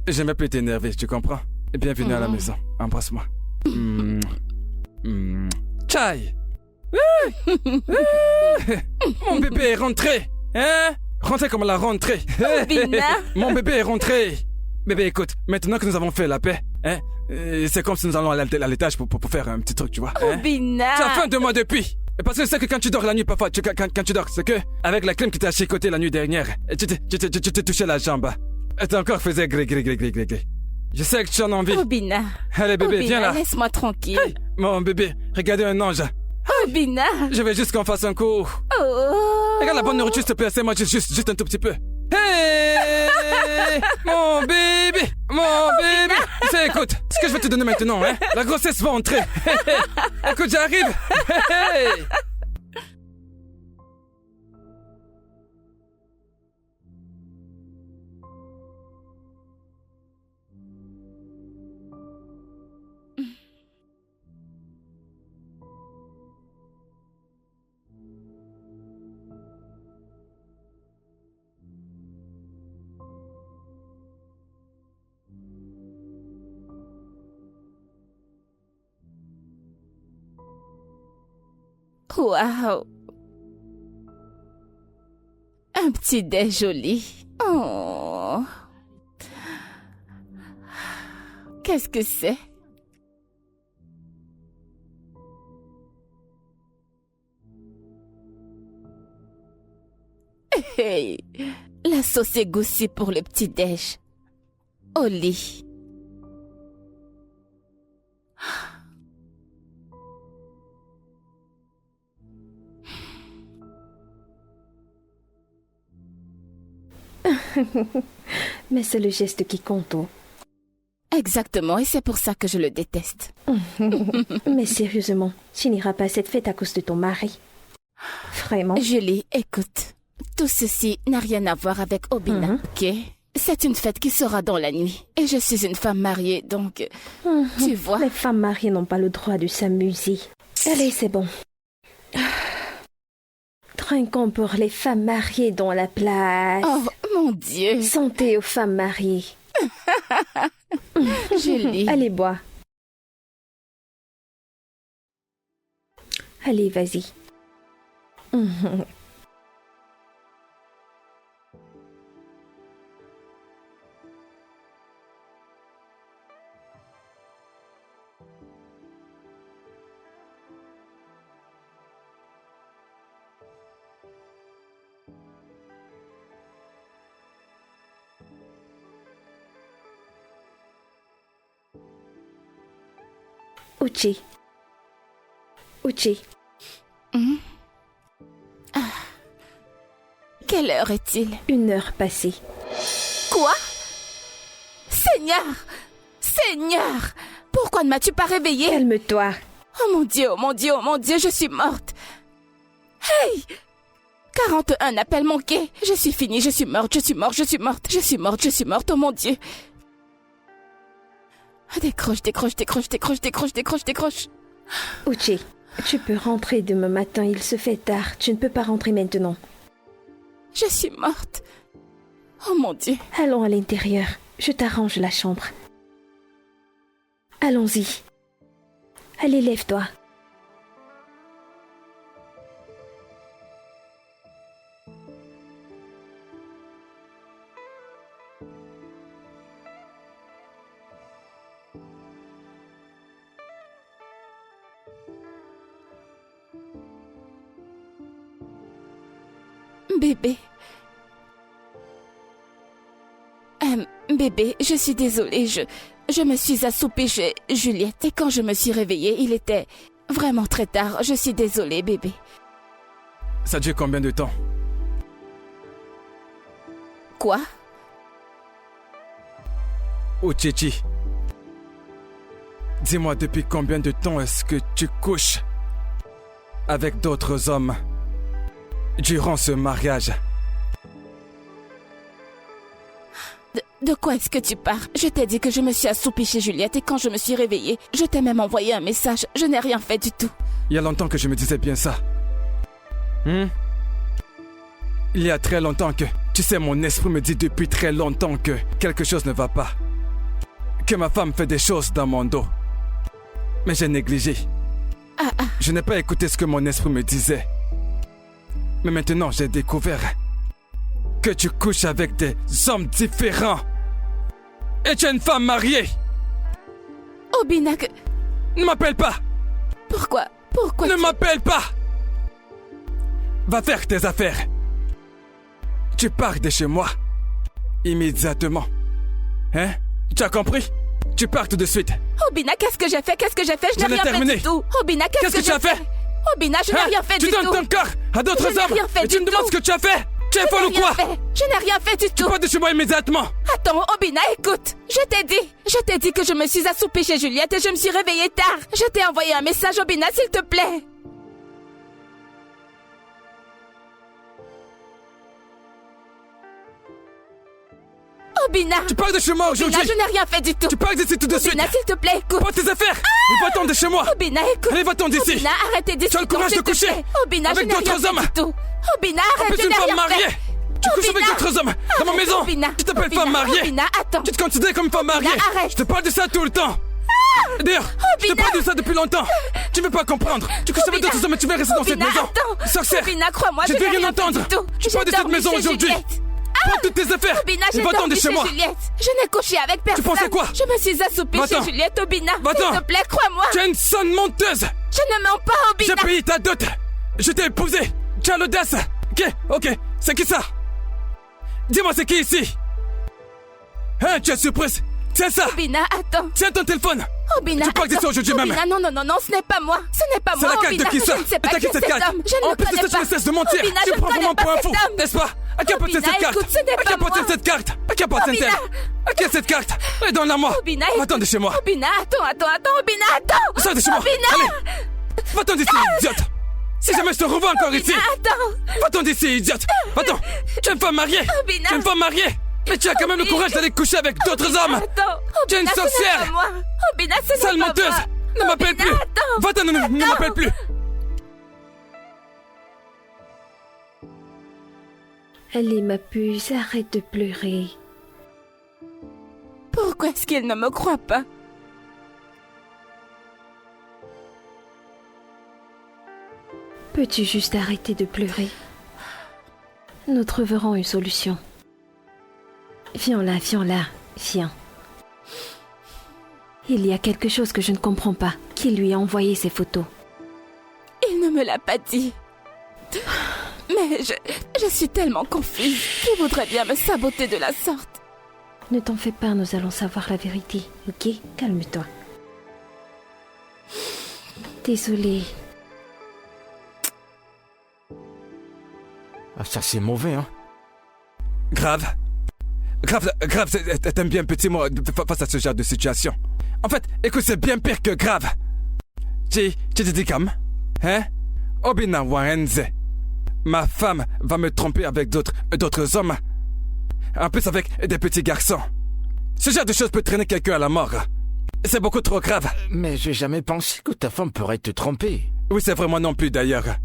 J'aime plus t'énerver, tu comprends? Bienvenue à la maison. Embrasse-moi. Chai. Mon bébé est rentré. Hein? Rentré comme la rentrée. Mon bébé est rentré. Bébé, écoute, maintenant que nous avons fait la paix, hein, c'est comme si nous allons à l'étage pour faire un petit truc, tu vois. Obina. Tu as faim de moi depuis. Parce que je sais que quand tu dors la nuit, parfois, quand tu dors, c'est que, avec la crème qui t'a chicoté la nuit dernière, tu t'es touché la jambe. Et t'as encore faisait gré. Je sais que tu en as envie. Obina. Allez, bébé, viens là. Laisse-moi tranquille. Hey, mon bébé, regardez un ange. Obina. Je vais juste qu'on fasse un coup. Regarde la bonne nourriture, s'il te plaît, moi juste un tout petit peu. Hey, mon bébé. Tu sais, écoute, ce que je vais te donner maintenant, hein, la grossesse va entrer. Écoute, j'arrive. Hey. Waouh! Un petit dé joli. Oh! Qu'est-ce que c'est? Hey! La sauce égoussie pour le petit déj. Au lit. Mais c'est le geste qui compte. Oh. Exactement, et c'est pour ça que je le déteste. Mais sérieusement, tu n'iras pas à cette fête à cause de ton mari. Vraiment. Julie, écoute. Tout ceci n'a rien à voir avec Obina, ok? C'est une fête qui sera dans la nuit. Et je suis une femme mariée, donc... Tu vois... Les femmes mariées n'ont pas le droit de s'amuser. Allez, c'est bon. trinquons pour les femmes mariées dans la place. Oh, mon Dieu. Santé aux femmes mariées. Julie. Allez, bois. Allez, vas-y. Uchi. Uchi. Quelle heure est-il? 1 heure passée. Quoi? Seigneur! Seigneur! Pourquoi ne m'as-tu pas réveillée? Calme-toi. Oh mon Dieu, oh mon Dieu, oh mon Dieu, je suis morte. Hey! 41 appels manqués. Je suis finie, je suis morte, je suis morte, je suis morte, je suis morte, je suis morte, oh mon Dieu. Décroche, décroche, décroche, décroche, décroche, décroche, décroche. Uchi, tu peux rentrer demain matin, il se fait tard. Tu ne peux pas rentrer maintenant. Je suis morte. Oh mon Dieu. Allons à l'intérieur. Je t'arrange la chambre. Allons-y. Allez, lève-toi. Bébé. Bébé, je suis désolée, je me suis assoupie chez Juliette et quand je me suis réveillée, il était vraiment très tard. Je suis désolée, bébé. Ça dure combien de temps? Quoi? Oh, Chichi. Dis-moi, depuis combien de temps est-ce que tu couches avec d'autres hommes durant ce mariage? De quoi est-ce que tu parles? Je t'ai dit que je me suis assoupie chez Juliette et quand je me suis réveillée, je t'ai même envoyé un message. Je n'ai rien fait du tout. Il y a longtemps que je me disais bien ça. Il y a très longtemps que... Tu sais, mon esprit me dit depuis très longtemps que quelque chose ne va pas. Que ma femme fait des choses dans mon dos. Mais j'ai négligé. Je n'ai pas écouté ce que mon esprit me disait. Mais maintenant, j'ai découvert que tu couches avec des hommes différents. Et tu es une femme mariée. Obina, Ne m'appelle pas. Pourquoi Ne m'appelle pas. Va faire tes affaires. Tu pars de chez moi. Immédiatement. Hein? Tu as compris? Tu pars tout de suite. Obina, qu'est-ce que j'ai fait? Je n'ai rien terminé. fait du tout. Obina, qu'est-ce que tu as fait? Obina, je n'ai rien fait du tout. Tu donnes ton corps à d'autres Je n'ai hommes. rien fait Et tu du me demandes tout. ce que tu as fait? Tu es folle ou quoi? Je n'ai rien fait du Tu tout. pars de chez moi immédiatement. Attends, Obina, écoute. Je t'ai dit que je me suis assoupie chez Juliette et je me suis réveillée tard. Je t'ai envoyé un message, Obina, s'il te plaît. Obina. Tu pars de chez moi aujourd'hui. Obina, je n'ai rien fait du tout. Tu pars d'ici tout de suite. Obina, s'il te plaît, écoute. Prends tes affaires. Et va-t'en de chez moi. Obina, écoute. Allez, va-t'en d'ici. Obina, arrêtez d'ici. Tu as le courage de coucher Obina, avec je n'ai rien d'autres fait hommes. du tout. Obina, En arrête, plus, je une n'ai femme rien mariée. fait. Tu couches avec Obina. d'autres hommes dans ma maison. Obina, Tu t'appelles Obina, femme mariée. Obina, attends. Tu te considères comme femme mariée. arrête. Je te parle de ça tout le temps. D'ailleurs, je te Obina. parle de ça depuis longtemps. Tu veux pas comprendre. Tu couches avec Obina. d'autres hommes et tu veux rester dans cette Obina, maison. attends. Sorcière. Obina, crois-moi, Je ne n'ai veux rien fait entendre. du tout. Tu pars de J'ai cette dormi maison chez aujourd'hui. Juliette. Prends toutes tes affaires. Obina, Et j'ai va-t'en de dormi chez moi. Juliette. Je n'ai couché avec personne. pensais quoi? Je me suis assoupie Va-t'en. chez Juliette, Obina. Va-t'en. S'il te plaît, crois-moi. Tu es une sonne menteuse. Je ne mens pas, J'ai Obina. payé ta dot. Je t'ai épousé. Tu as l'audace. Ok. C'est qui ça? Dis-moi, c'est qui ici? Hein, tu es surprise? C'est ça. Obina, attends. Tiens ton téléphone. Obina, Tu pars d'ici attends. aujourd'hui même. Obina, non, ce n'est pas moi. Ce n'est pas C'est moi, la carte de Obina. qui ça? Je ne sais pas T'as qui qui est cette cet carte? homme. Je ne En le plus de connais ça, tu pas. ne cesses de mentir. Obina, Tu je me prends ne vraiment connais pour pas un fou, cet homme. n'est-ce pas? À qui appartient Obina, cette carte? écoute, ce n'est À qui pas appartient moi. cette carte? À qui appartient-elle? Obina. À qui est cette carte? Allez, donne-la moi. Obina, Va-t'en de chez moi. Obina, attends, Obina, attends. Sors de chez moi. Obina. Allez. Va-t'en d'ici, idiote. Si jamais je te revois encore ici. Attends. Va-t'en d'ici, idiote. Va-t'en. Tu es une femme mariée. Obina. Tu es une femme mariée. Mais tu as quand même le courage d'aller coucher avec d'autres hommes. Attends. Tu es une Obina, ce n'est sorcière. pas moi. Obina, ce n'est Sale pas menteuse. moi. Ne m'appelle Obina, plus. attends. Va-t'en, ne m'appelle plus. Allez, ma puce, arrête de pleurer. Pourquoi est-ce qu'il ne me croit pas? Peux-tu juste arrêter de pleurer? Nous trouverons une solution. Viens là, viens. Il y a quelque chose que je ne comprends pas. Qui lui a envoyé ces photos? Il ne me l'a pas dit. Mais je suis tellement confuse. Qui voudrait bien me saboter de la sorte? Ne t'en fais pas, nous allons savoir la vérité, ok? Calme-toi. Désolée. Ah, ça c'est mauvais, hein. Grave, t'aimes bien petit mot face à ce genre de situation. En fait, écoute, c'est bien pire que grave. Tu te dis comme, hein? Obina Waenze. Ma femme va me tromper avec d'autres hommes. En plus avec des petits garçons. Ce genre de choses peut traîner quelqu'un à la mort. C'est beaucoup trop grave. Mais j'ai jamais pensé que ta femme pourrait te tromper. Oui, c'est vraiment non plus d'ailleurs.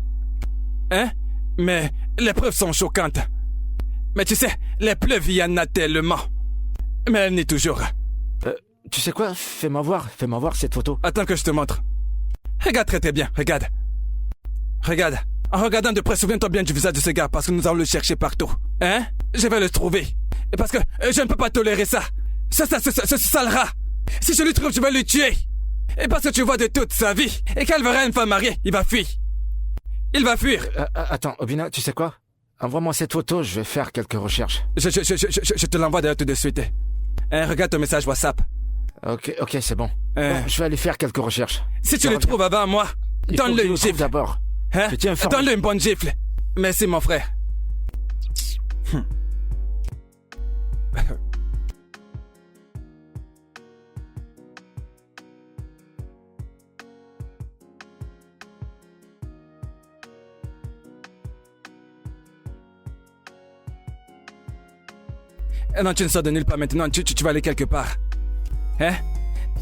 Hein? Mais les preuves sont choquantes. Mais tu sais, les preuves, il y en a tellement. Mais elle nie toujours. Tu sais quoi? Fais-moi voir cette photo. Attends que je te montre. Regarde très bien, regarde. Regarde. En regardant de près, souviens-toi bien du visage de ce gars parce que nous allons le chercher partout. Hein? Je vais le trouver. Et parce que je ne peux pas tolérer ça. Ce sale rat. Si je le trouve, je vais le tuer. Et parce que tu vois de toute sa vie. Et qu'elle verra une femme mariée, il va fuir. Il va fuir. Attends, Obina, tu sais quoi? Envoie-moi cette photo, je vais faire quelques recherches. Je te l'envoie d'ailleurs tout de suite. Hein, regarde ton message WhatsApp. Ok, c'est bon. Bon, je vais aller faire quelques recherches. Si tu le trouves avant moi, donne-le une gifle. D'abord. Hein? Donne-le une bonne gifle. Merci, mon frère. Non, tu ne sors de nulle part maintenant. Tu vas aller quelque part. Hein?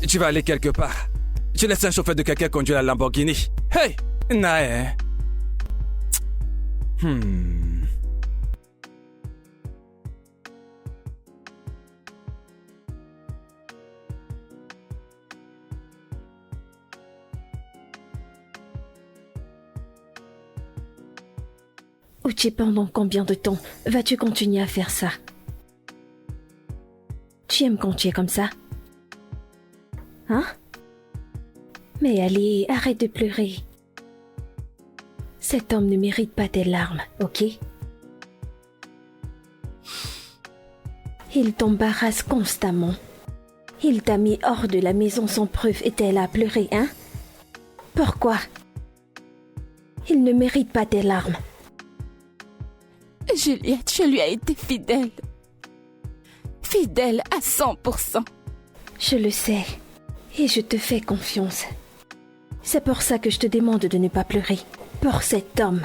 Tu vas aller quelque part. Tu laisses un chauffeur de quelqu'un conduire la Lamborghini. Hey! Nae. Uchi, pendant combien de temps vas-tu continuer à faire ça? Tu aimes quand tu es comme ça? Hein? Mais allez, arrête de pleurer. Cet homme ne mérite pas tes larmes, ok? Il t'embarrasse constamment. Il t'a mis hors de la maison sans preuve et t'es là à pleurer, hein? Pourquoi? Il ne mérite pas tes larmes. Juliette, je lui ai été fidèle. Fidèle à 100%. Je le sais. Et je te fais confiance. C'est pour ça que je te demande de ne pas pleurer. Pour cet homme.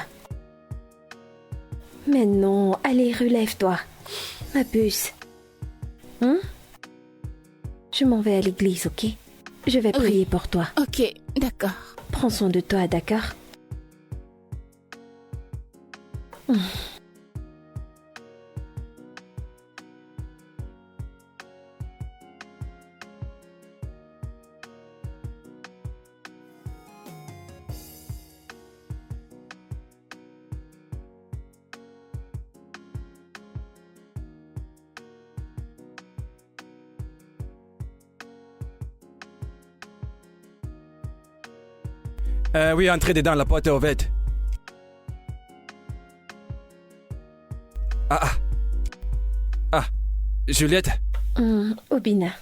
Mais non, allez, relève-toi. Ma puce. Hein? Je m'en vais à l'église, ok? Je vais prier pour toi. Ok, d'accord. Prends soin de toi, d'accord? Oui, entrez dedans, la porte est ouverte. Juliette? Obina.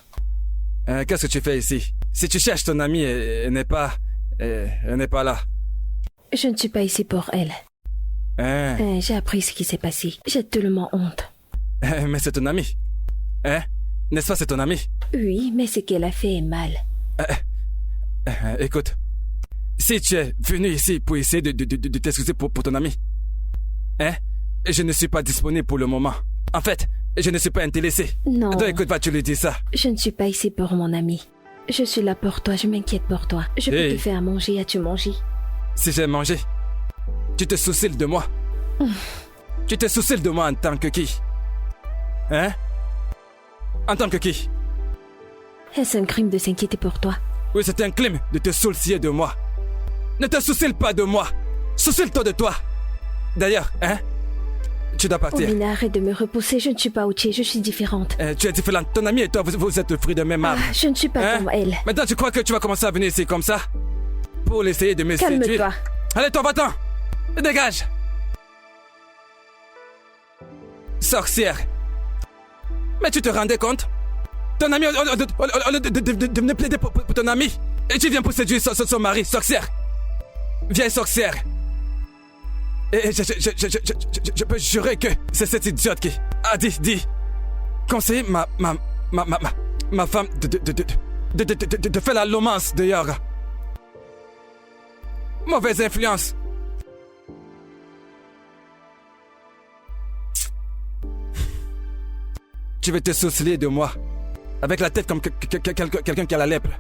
Qu'est-ce que tu fais ici? Si tu cherches ton amie, elle n'est pas là. Je ne suis pas ici pour elle. J'ai appris ce qui s'est passé. J'ai tellement honte. Mais c'est ton amie. Hein? N'est-ce pas, c'est ton amie? Oui, mais ce qu'elle a fait est mal. Écoute, si tu es venu ici pour essayer de t'excuser pour ton ami, hein? Je ne suis pas disponible pour le moment. En fait, je ne suis pas intéressé. Non. Donc écoute, tu lui dis ça. Je ne suis pas ici pour mon ami. Je suis là pour toi, je m'inquiète pour toi. Je peux te faire manger, as-tu mangé? Si j'ai mangé, tu te soucies de moi. Tu te soucies de moi en tant que qui? Hein? En tant que qui? Est-ce un crime de s'inquiéter pour toi? Oui, c'est un crime de te soucier de moi. Ne te soucie pas de moi. Soucie-toi de toi. D'ailleurs, hein? Tu dois partir. Obina, arrête de me repousser. Je ne suis pas Uche, je suis différente. Tu es différente. Ton ami et toi, vous êtes le fruit de même arbre. Je ne suis pas comme elle. Maintenant, tu crois que tu vas commencer à venir ici comme ça? Pour essayer de me séduire? Calme-toi. Allez, toi, va-t'en. Dégage. Sorcière. Mais tu te rendais compte? Ton ami, au lieu de me plaider pour ton ami, et tu viens pour séduire son mari, sorcière. Vieille sorcière. Et je peux jurer que c'est cette idiote qui a dit conseiller ma femme de faire la lomance dehors. Mauvaise influence. Tu veux te soucier de moi avec la tête comme quelqu'un qui a la lèpre.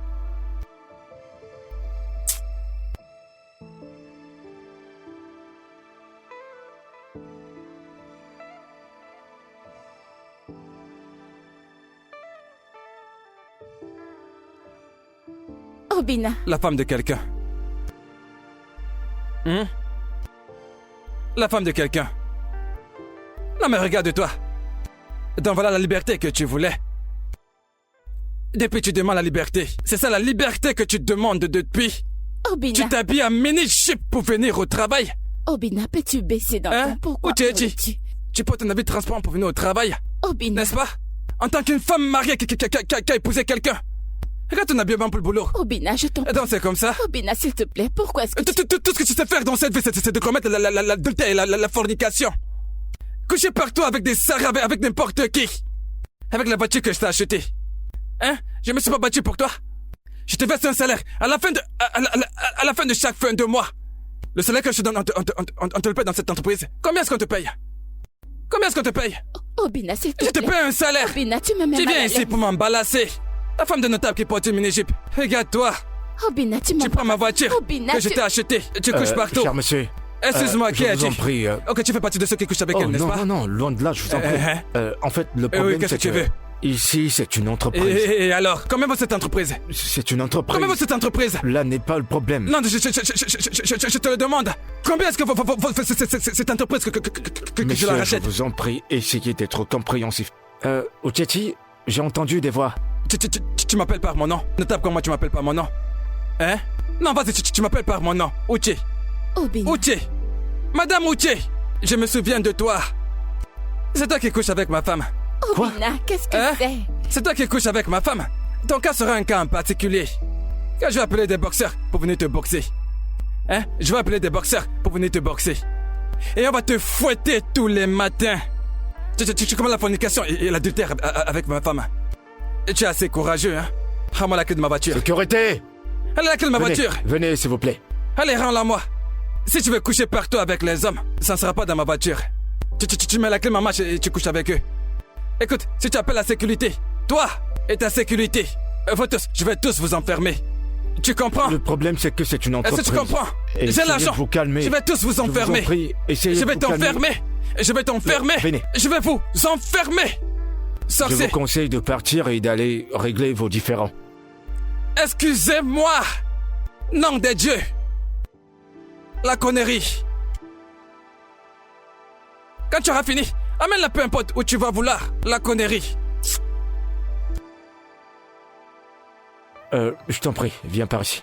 Obina. La femme de quelqu'un. La femme de quelqu'un. Non mais regarde-toi. Donc voilà la liberté que tu voulais. Depuis tu demandes la liberté. C'est ça la liberté que tu demandes depuis. Obina. Tu t'habilles en mini-chip pour venir au travail. Obina, peux-tu baisser dans ton... Pourquoi Où tu portes un habit transparent pour venir au travail. Obina. N'est-ce pas? En tant qu'une femme mariée qui a épousé quelqu'un. Regarde ton habillement pour le boulot. Obina, je t'en prie. Donc c'est comme ça. Obina, s'il te plaît, pourquoi est-ce que Tout ce que tu sais faire dans cette vie, c'est de commettre l'adultère et la fornication. Coucher partout avec des sarres, avec n'importe qui. Avec la voiture que je t'ai achetée. Hein? Je me suis pas battu pour toi. Je te verse un salaire à la fin de chaque fin de mois. Le salaire que je te donne, on te le paye dans cette entreprise. Combien est-ce qu'on te paye? Combien est-ce qu'on te paye? Obina, s'il te plaît. Je te paye un salaire. Obina, tu me mets Tu mal à viens l'aise. ici pour m'embalasser. La femme de notable qui porte une mini-jupe. Regarde-toi. Obina, tu prends ma voiture Obina, que je t'ai achetée. Tu couches partout. Cher monsieur. Excuse-moi, qui je vous en es-tu? prie. Ok, tu fais partie de ceux qui couchent avec elle, n'est-ce pas? Non, loin de là, je vous en prie. En fait, le problème, qu'est-ce c'est que tu veux? ici, c'est une entreprise. Et alors, combien vaut cette entreprise? C'est une entreprise. Combien vaut cette entreprise? Là n'est pas le problème. Non, je te le demande. Combien est-ce que vaut cette entreprise que Monsieur, je la rachète? je vous en prie, essayez d'être compréhensif. Uchechi, j'ai entendu des voix. Tu m'appelles par mon nom. Notable comme moi, tu m'appelles par mon nom. Hein? Non, vas-y, tu m'appelles par mon nom. Uche. Obina. Uche. Madame Uche. Je me souviens de toi. C'est toi qui couches avec ma femme. Obina, qu'est-ce que Hein? c'est? C'est toi qui couches avec ma femme. Ton cas sera un cas en particulier. Quand je vais appeler des boxeurs pour venir te boxer. Hein? Je vais appeler des boxeurs pour venir te boxer. Et on va te fouetter tous les matins. Tu commandes la fornication et l'adultère avec ma femme. Et tu es assez courageux, hein? Rends-moi la clé de ma voiture. Sécurité! Allez, la clé de ma Venez, voiture. venez, s'il vous plaît. Allez, rends-la moi. Si tu veux coucher partout avec les hommes, ça ne sera pas dans ma voiture. Tu mets la clé de ma marche et tu couches avec eux. Écoute, si tu appelles la sécurité, toi et ta sécurité, vous tous, je vais tous vous enfermer. Tu comprends? Le problème, c'est que c'est une Est-ce entreprise. que tu comprends? J'ai Essayez l'argent. de vous calmer. Je vais tous vous Je vous en enfermer. prie, essayez Je de vais vous calmer. t'enfermer. Je vais t'enfermer. Venez. Je vais vous enfermer. Je Sorcier. vous conseille de partir et d'aller régler vos différends. Excusez-moi. Nom des dieux. La connerie. Quand tu auras fini, amène-la peu importe où tu vas vouloir. La connerie. Je t'en prie, viens par ici.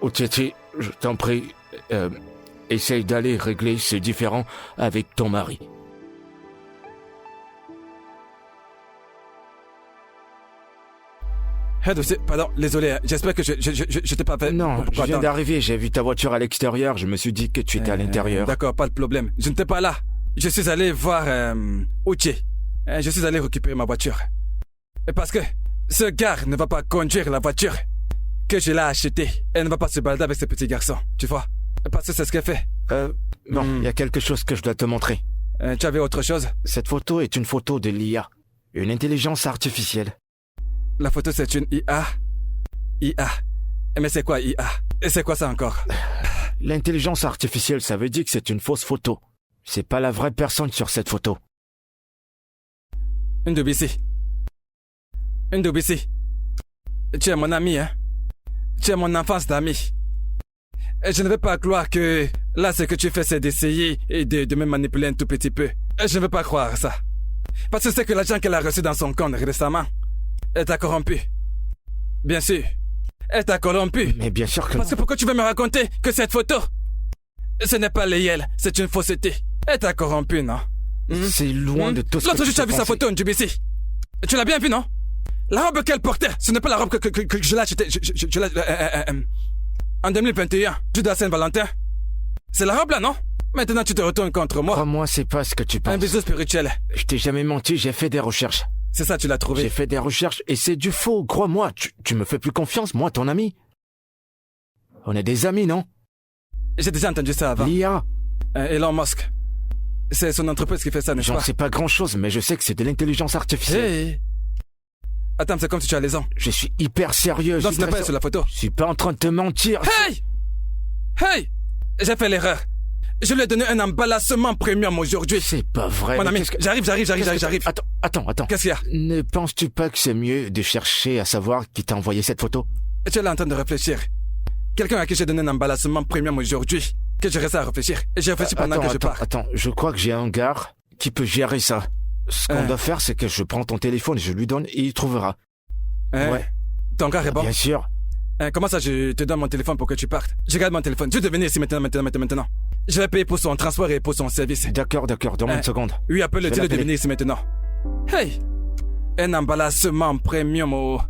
Uchechi, je t'en prie, essaye d'aller régler ces différends avec ton mari. Pardon, désolé, j'espère que je t'ai pas fait... Non, je viens d'arriver, j'ai vu ta voiture à l'extérieur, je me suis dit que tu étais à l'intérieur. D'accord, pas de problème. Je n'étais pas là. Je suis allé voir Uche. Je suis allé récupérer ma voiture. Et parce que ce gars ne va pas conduire la voiture que je l'ai achetée. Elle ne va pas se balader avec ce petit garçon, tu vois. Parce que c'est ce qu'elle fait. Non, il y a quelque chose que je dois te montrer. Tu avais autre chose? Cette photo est une photo de l'IA, une intelligence artificielle. La photo, c'est une IA. IA. Mais c'est quoi IA? Et c'est quoi ça encore? L'intelligence artificielle, ça veut dire que c'est une fausse photo. C'est pas la vraie personne sur cette photo. Ndubisi. Ndubisi. Tu es mon ami, hein? Tu es mon enfance d'ami. Et je ne veux pas croire que là, ce que tu fais, c'est d'essayer et de me manipuler un tout petit peu. Et je ne veux pas croire ça. Parce que c'est que l'argent qu'elle a reçu dans son compte récemment, elle t'a corrompu. Bien sûr. Elle t'a corrompu. Mais bien sûr que Parce que pourquoi tu veux me raconter que cette photo, ce n'est pas Léel, c'est une fausseté. Elle t'a corrompu, non? C'est loin de tout ce que L'autre jour, tu as vu sa photo, Ndubisi. Tu l'as bien vu, non? La robe qu'elle portait, ce n'est pas la robe que je l'ai achetée. Je l'ai... en 2021, jour de la Saint-Valentin. C'est la robe là, non? Maintenant, tu te retournes contre moi. Crois-moi, c'est pas ce que tu penses. Un bisou spirituel. Je t'ai jamais menti, j'ai fait des recherches. C'est ça, tu l'as trouvé. J'ai fait des recherches et c'est du faux, crois-moi. Tu me fais plus confiance, moi, ton ami. On est des amis, non? J'ai déjà entendu ça avant. L'IA. Elon Musk. C'est son entreprise qui fait ça, n'est-ce pas? J'en sais pas grand-chose, mais je sais que c'est de l'intelligence artificielle. Hey. Attends, c'est comme si tu as les ans. Je suis hyper sérieux. Donc, ce n'est pas elle sur la photo. Je suis pas en train de te mentir. Hey! Hey! J'ai fait l'erreur. Je lui ai donné un emballissement premium aujourd'hui. C'est pas vrai. Mon ami, j'arrive. Attends. Qu'est-ce qu'il y a? Ne penses-tu pas que c'est mieux de chercher à savoir qui t'a envoyé cette photo? Tu es là en train de réfléchir. Quelqu'un à qui j'ai donné un emballissement premium aujourd'hui, que je reste à réfléchir. Et j'ai réfléchi pendant que je pars. Attends, je crois que j'ai un gars qui peut gérer ça. Ce qu'on doit faire, c'est que je prends ton téléphone et je lui donne et il trouvera. Ouais. Ton gars est bon? Bien sûr. Comment ça, je te donne mon téléphone pour que tu partes? Je garde mon téléphone. Tu dois venir ici maintenant. Je vais payer pour son transport et pour son service. D'accord. Donne-moi une seconde. Oui, appelle-le, dis-le de venir ici maintenant. Hey! Un emballissement premium au...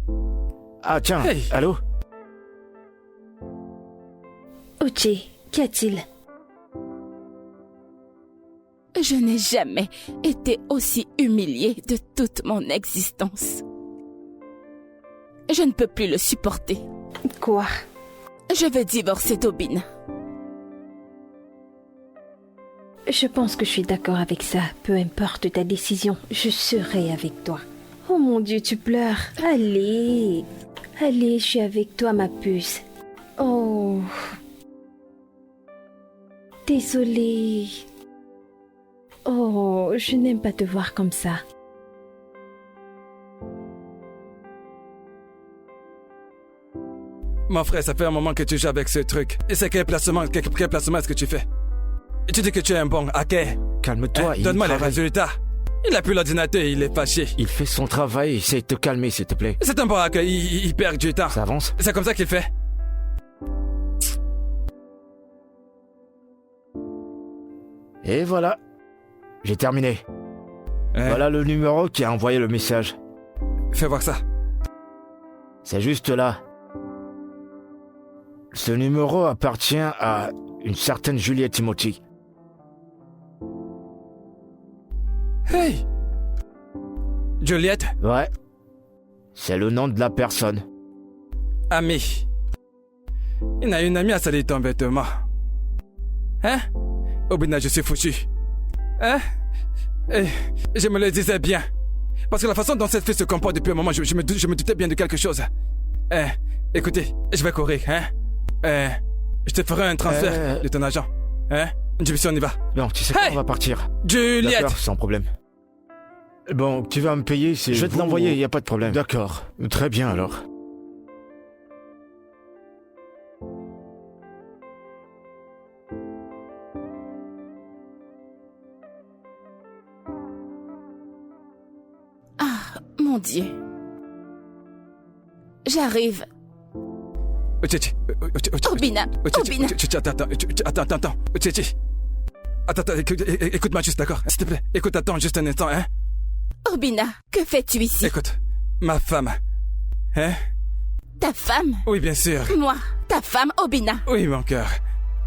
Ah tiens, hey. Allô? Uche, qu'y a-t-il? Je n'ai jamais été aussi humiliée de toute mon existence. Je ne peux plus le supporter. Quoi? Je veux divorcer d'Obina. Je pense que je suis d'accord avec ça. Peu importe ta décision, je serai avec toi. Oh mon Dieu, tu pleures. Allez, je suis avec toi, ma puce. Oh. Désolée. Oh, je n'aime pas te voir comme ça. Mon frère, ça fait un moment que tu joues avec ce truc. Et c'est quel placement est-ce que tu fais? Et tu dis que tu es un bon hacker. Calme-toi. Donne-moi les résultats. Il a plus l'ordinateur, il est fâché. Il fait son travail, essaie de te calmer, s'il te plaît. C'est un bon hacker, il perd du temps. Ça avance? C'est comme ça qu'il fait. Et voilà. J'ai terminé. Voilà le numéro qui a envoyé le message. Fais voir ça. C'est juste là. Ce numéro appartient à une certaine Juliette Timothy. Hey! Juliette? Ouais. C'est le nom de la personne. Ami. Il a une amie à salir ton vêtement. Hein? Obina, je suis foutu. Hein? Et je me le disais bien. Parce que la façon dont cette fille se comporte depuis un moment, je me doutais bien de quelque chose. Écoutez, je vais courir, hein? Je te ferai un transfert de ton agent. Hein? Ndubisi, on y va. Non, tu sais quoi, on va partir. Juliette! D'accord, sans problème. Bon, tu vas me payer, c'est... Je vais te l'envoyer, y a pas de problème. D'accord. Très bien, alors. Ah, mon Dieu. J'arrive. Obina. Attends. Attends, écoute-moi juste, d'accord? S'il te plaît, attends juste un instant, hein? Obina, que fais-tu ici? Écoute, ma femme. Hein? Ta femme? Oui, bien sûr. Moi, ta femme, Obina. Oui, mon cœur.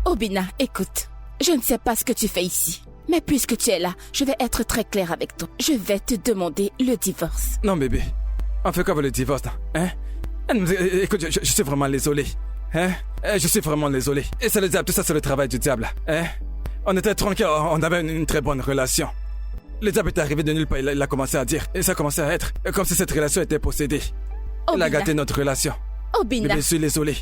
Obina, écoute. Je ne sais pas ce que tu fais ici. Mais puisque tu es là, je vais être très claire avec toi. Je vais te demander le divorce. Non, bébé. On fait quoi avec le divorce, hein? Écoute, je suis vraiment désolé. Hein? Je suis vraiment désolé. Et c'est le diable, tout ça c'est le travail du diable. Hein? On était tranquilles, on avait une très bonne relation. Le diable est arrivé de nulle part, il a commencé à dire. Et ça a commencé à être comme si cette relation était possédée. Il a gâté notre relation. Obina, Bébé, je suis désolé.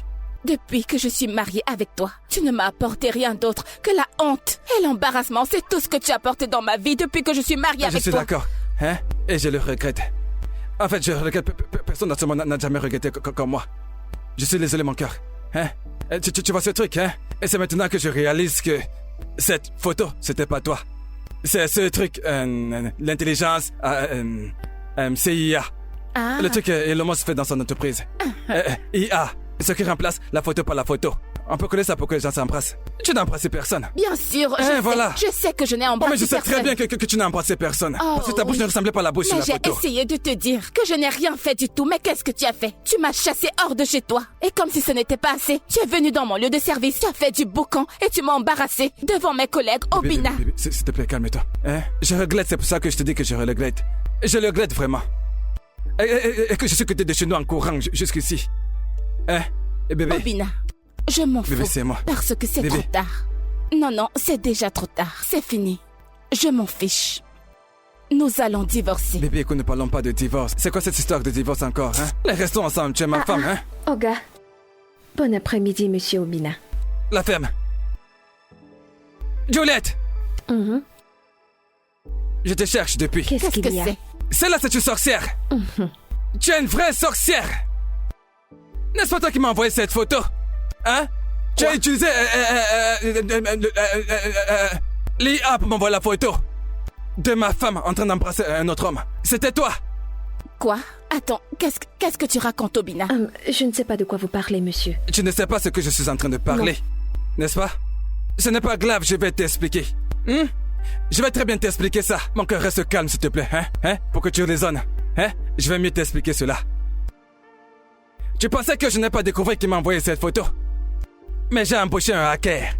depuis que je suis mariée avec toi, tu ne m'as apporté rien d'autre que la honte et l'embarrassement. C'est tout ce que tu as apporté dans ma vie depuis que je suis mariée avec Je suis toi. d'accord. Hein? Et je le regrette. En fait, je regrette. Personne dans ce monde n'a jamais regretté comme moi. Je suis désolé, mon cœur. Hein? Tu vois ce truc, hein? Et c'est maintenant que je réalise que cette photo, c'était pas toi. C'est ce truc, l'intelligence, CIA. Ah. Le truc Elon Musk fait dans son entreprise. IA. Ce qui remplace la photo par la photo. On peut coller ça pour que les gens s'embrassent. Tu n'as embrassé personne. Bien sûr, voilà. je sais que je n'ai Oh, embrassé mais je sais personne. très bien que tu n'as embrassé personne. Oh, parce que ta bouche oui. ne ressemblait pas à la bouche sur Mais la j'ai photo. essayé de te dire que je n'ai rien fait du tout. Mais qu'est-ce que tu as fait? Tu m'as chassé hors de chez toi. Et comme si ce n'était pas assez, tu es venu dans mon lieu de service, tu as fait du boucan et tu m'as embarrassé devant mes collègues Obina. Bébé, s'il te plaît, calme-toi. Hein? Je regrette, c'est pour ça que je te dis que je regrette. Je le regrette vraiment. Et que je suis côté de chez nous en courant jusqu'ici. Hein? Et bébé, Obina, je m'en bébé, fous. c'est moi. Parce que c'est Bébé. trop tard. Non, c'est déjà trop tard. C'est fini. Je m'en fiche. Nous allons divorcer. Bébé, écoute, ne parlons pas de divorce. C'est quoi cette histoire de divorce encore, hein? Les restons ensemble, tu es ma femme, hein? Oga, bon après-midi, monsieur Obina. La ferme. Juliette! Mhm. Je te cherche depuis. Qu'est-ce Qu'est-ce qu'il que y a? c'est? Celle-là, c'est une sorcière. Tu es une vraie sorcière. N'est-ce pas toi qui m'as envoyé cette photo? Hein? Tu as utilisé l'IA pour m'envoyer la photo de ma femme en train d'embrasser un autre homme. C'était toi. Quoi? Attends, qu'est-ce que tu racontes, Obina? Je ne sais pas de quoi vous parlez, monsieur. Tu ne sais pas ce que je suis en train de parler, n'est-ce pas? Ce n'est pas grave, je vais t'expliquer. Je vais très bien t'expliquer ça. Mon cœur, reste calme, s'il te plaît, hein? Pour que tu raisonnes. Hein? Je vais mieux t'expliquer cela. Tu pensais que je n'ai pas découvert qui m'a envoyé cette photo? Mais j'ai embauché un hacker.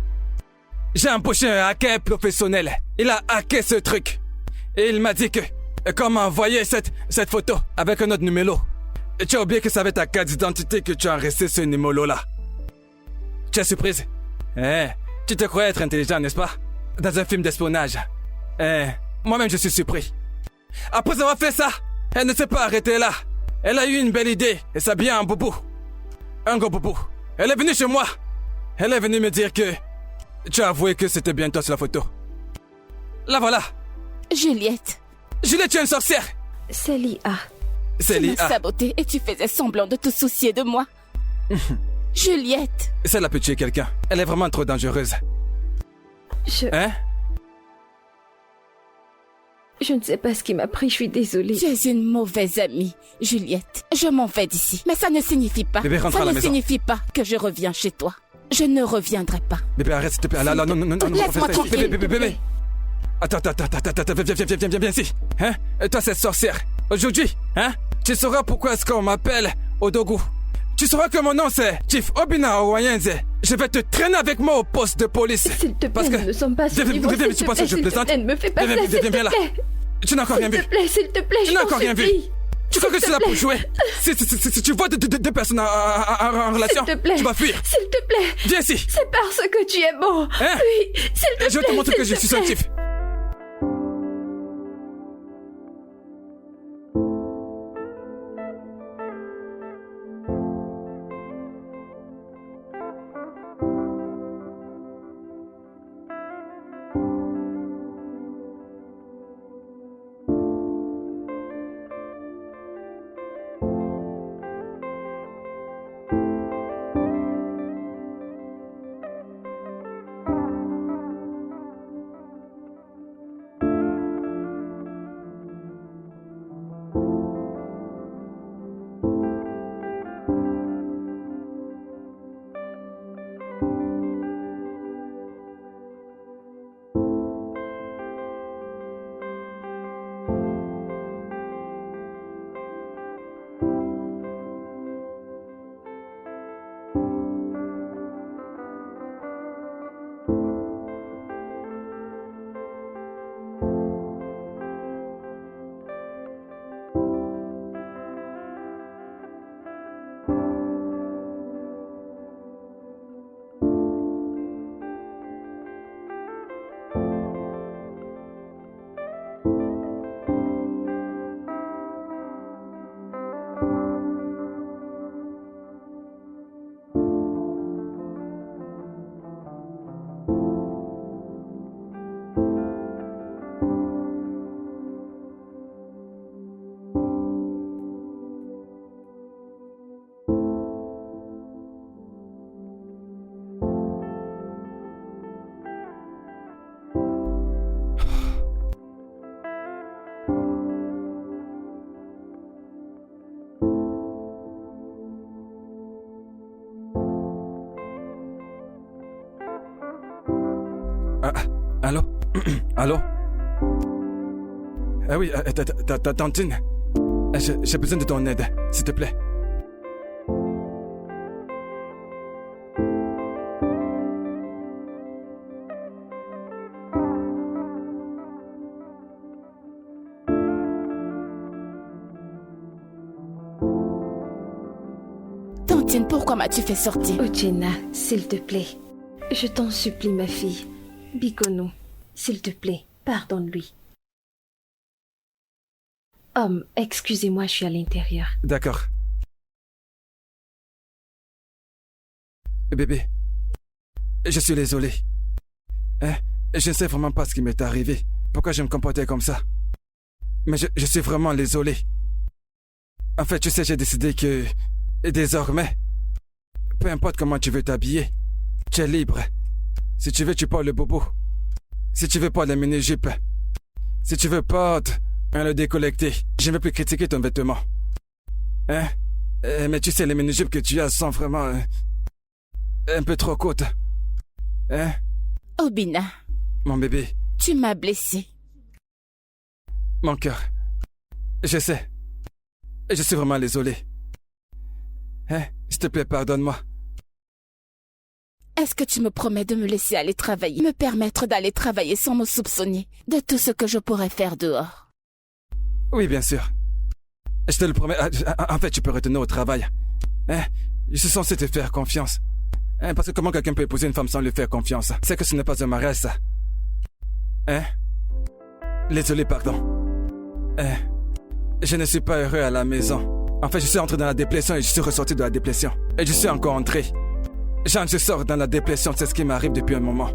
J'ai embauché un hacker professionnel. Il a hacké ce truc. Et il m'a dit que quand m'a envoyé cette photo avec un autre numéro, tu as oublié que ça avait ta carte d'identité que tu as resté ce numéro-là. Tu es surprise? Tu te croyais être intelligent, n'est-ce pas? Dans un film d'espionnage. Moi-même, je suis surpris. Après avoir fait ça, elle ne s'est pas arrêtée là. Elle a eu une belle idée et s'habiller en boubou. Un gros boubou. Elle est venue chez moi. Elle est venue me dire que tu as avoué que c'était bien toi sur la photo. La voilà. Juliette, Juliette, tu es une sorcière. C'est l'IA. C'est tu m'as l'IA. saboté et tu faisais semblant de te soucier de moi. Juliette, Celle-là peut tuer quelqu'un. Elle est vraiment trop dangereuse. Hein? Je ne sais pas ce qui m'a pris, je suis désolée. tu es une mauvaise amie, Juliette. Je m'en vais d'ici. Mais ça ne signifie pas. Bébé, rentre ça à la ne maison. signifie pas que je reviens chez toi. Je ne reviendrai pas. Bébé, arrête, s'il te plaît. Là, non. Laisse-moi tranquille. Bébé. Attends, viens ici. Hein? Et toi, cette sorcière. Aujourd'hui, hein? Tu sauras pourquoi est-ce qu'on m'appelle Odogu. Tu sauras que mon nom c'est Chief Obina Owayenze. Je vais te traîner avec moi au poste de police. S'il te plaît, Parce que... nous ne sommes pas sur Viens, niveau, viens, s'il tu te penses que plaît, je s'il te plaisante? plaît, ne me fais pas ça, s'il te Viens là. plaît. Tu n'as encore rien vu. S'il te plaît, Tu je n'as t'en encore rien vu. supplie. Tu crois que c'est là pour jouer? Si tu vois deux personnes en relation, S'il te plaît. tu vas fuir. S'il te plaît. Viens ici. C'est parce que tu es beau. Hein? Oui, s'il te plaît. Je vais te montrer que je s'il te suis un plaît. Chief. Allô? Ah oui, Tantine. J'ai besoin de ton aide, s'il te plaît. Tantine, pourquoi m'as-tu fait sortir? Uchenna, s'il te plaît. Je t'en supplie, ma fille. Bikono, s'il te plaît, pardonne-lui. Homme, excusez-moi, je suis à l'intérieur. D'accord. Bébé, je suis désolé. Je ne sais vraiment pas ce qui m'est arrivé. Pourquoi je me comportais comme ça. Mais je suis vraiment désolé. En fait, tu sais, j'ai décidé que... désormais, peu importe comment tu veux t'habiller, tu es libre. Si tu veux, tu portes le bobo. Si tu veux pas le mini-jupe. Si tu veux porte le décollecté. Je ne veux plus critiquer ton vêtement. Mais tu sais, les mini-jupes que tu as sont vraiment... un peu trop courtes. Obina. Mon bébé. Tu m'as blessé. Mon cœur. Je sais. Je suis vraiment désolé. S'il te plaît, pardonne-moi. Est-ce que tu me promets de me laisser aller travailler, me permettre d'aller travailler sans me soupçonner de tout ce que je pourrais faire dehors? Oui, bien sûr. Je te le promets. En fait, tu peux retourner au travail. Je suis censé te faire confiance. Parce que comment quelqu'un peut épouser une femme sans lui faire confiance? C'est que ce n'est pas un mariage, ça. Désolé, pardon. Je ne suis pas heureux à la maison. En fait, je suis entré dans la dépression et je suis ressorti de la dépression. Et je suis encore entré. Jean, je sors dans la dépression, c'est ce qui m'arrive depuis un moment.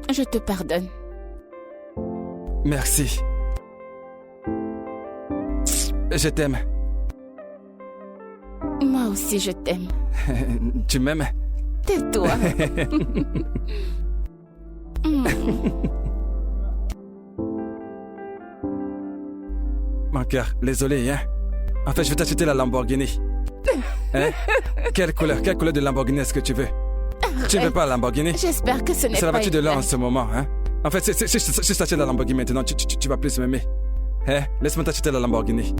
Je te pardonne. Merci. Je t'aime. Moi aussi, je t'aime. Tu m'aimes? Tais-toi. Mon cœur, désolé, En fait, je vais t'acheter la Lamborghini. Quelle couleur de Lamborghini est-ce que tu veux? Tu ne veux pas la Lamborghini? J'espère que ce n'est pas... C'est la voiture de l'an en ce moment, En fait, si je t'achète la Lamborghini maintenant, tu vas plus m'aimer. Laisse-moi t'acheter la Lamborghini.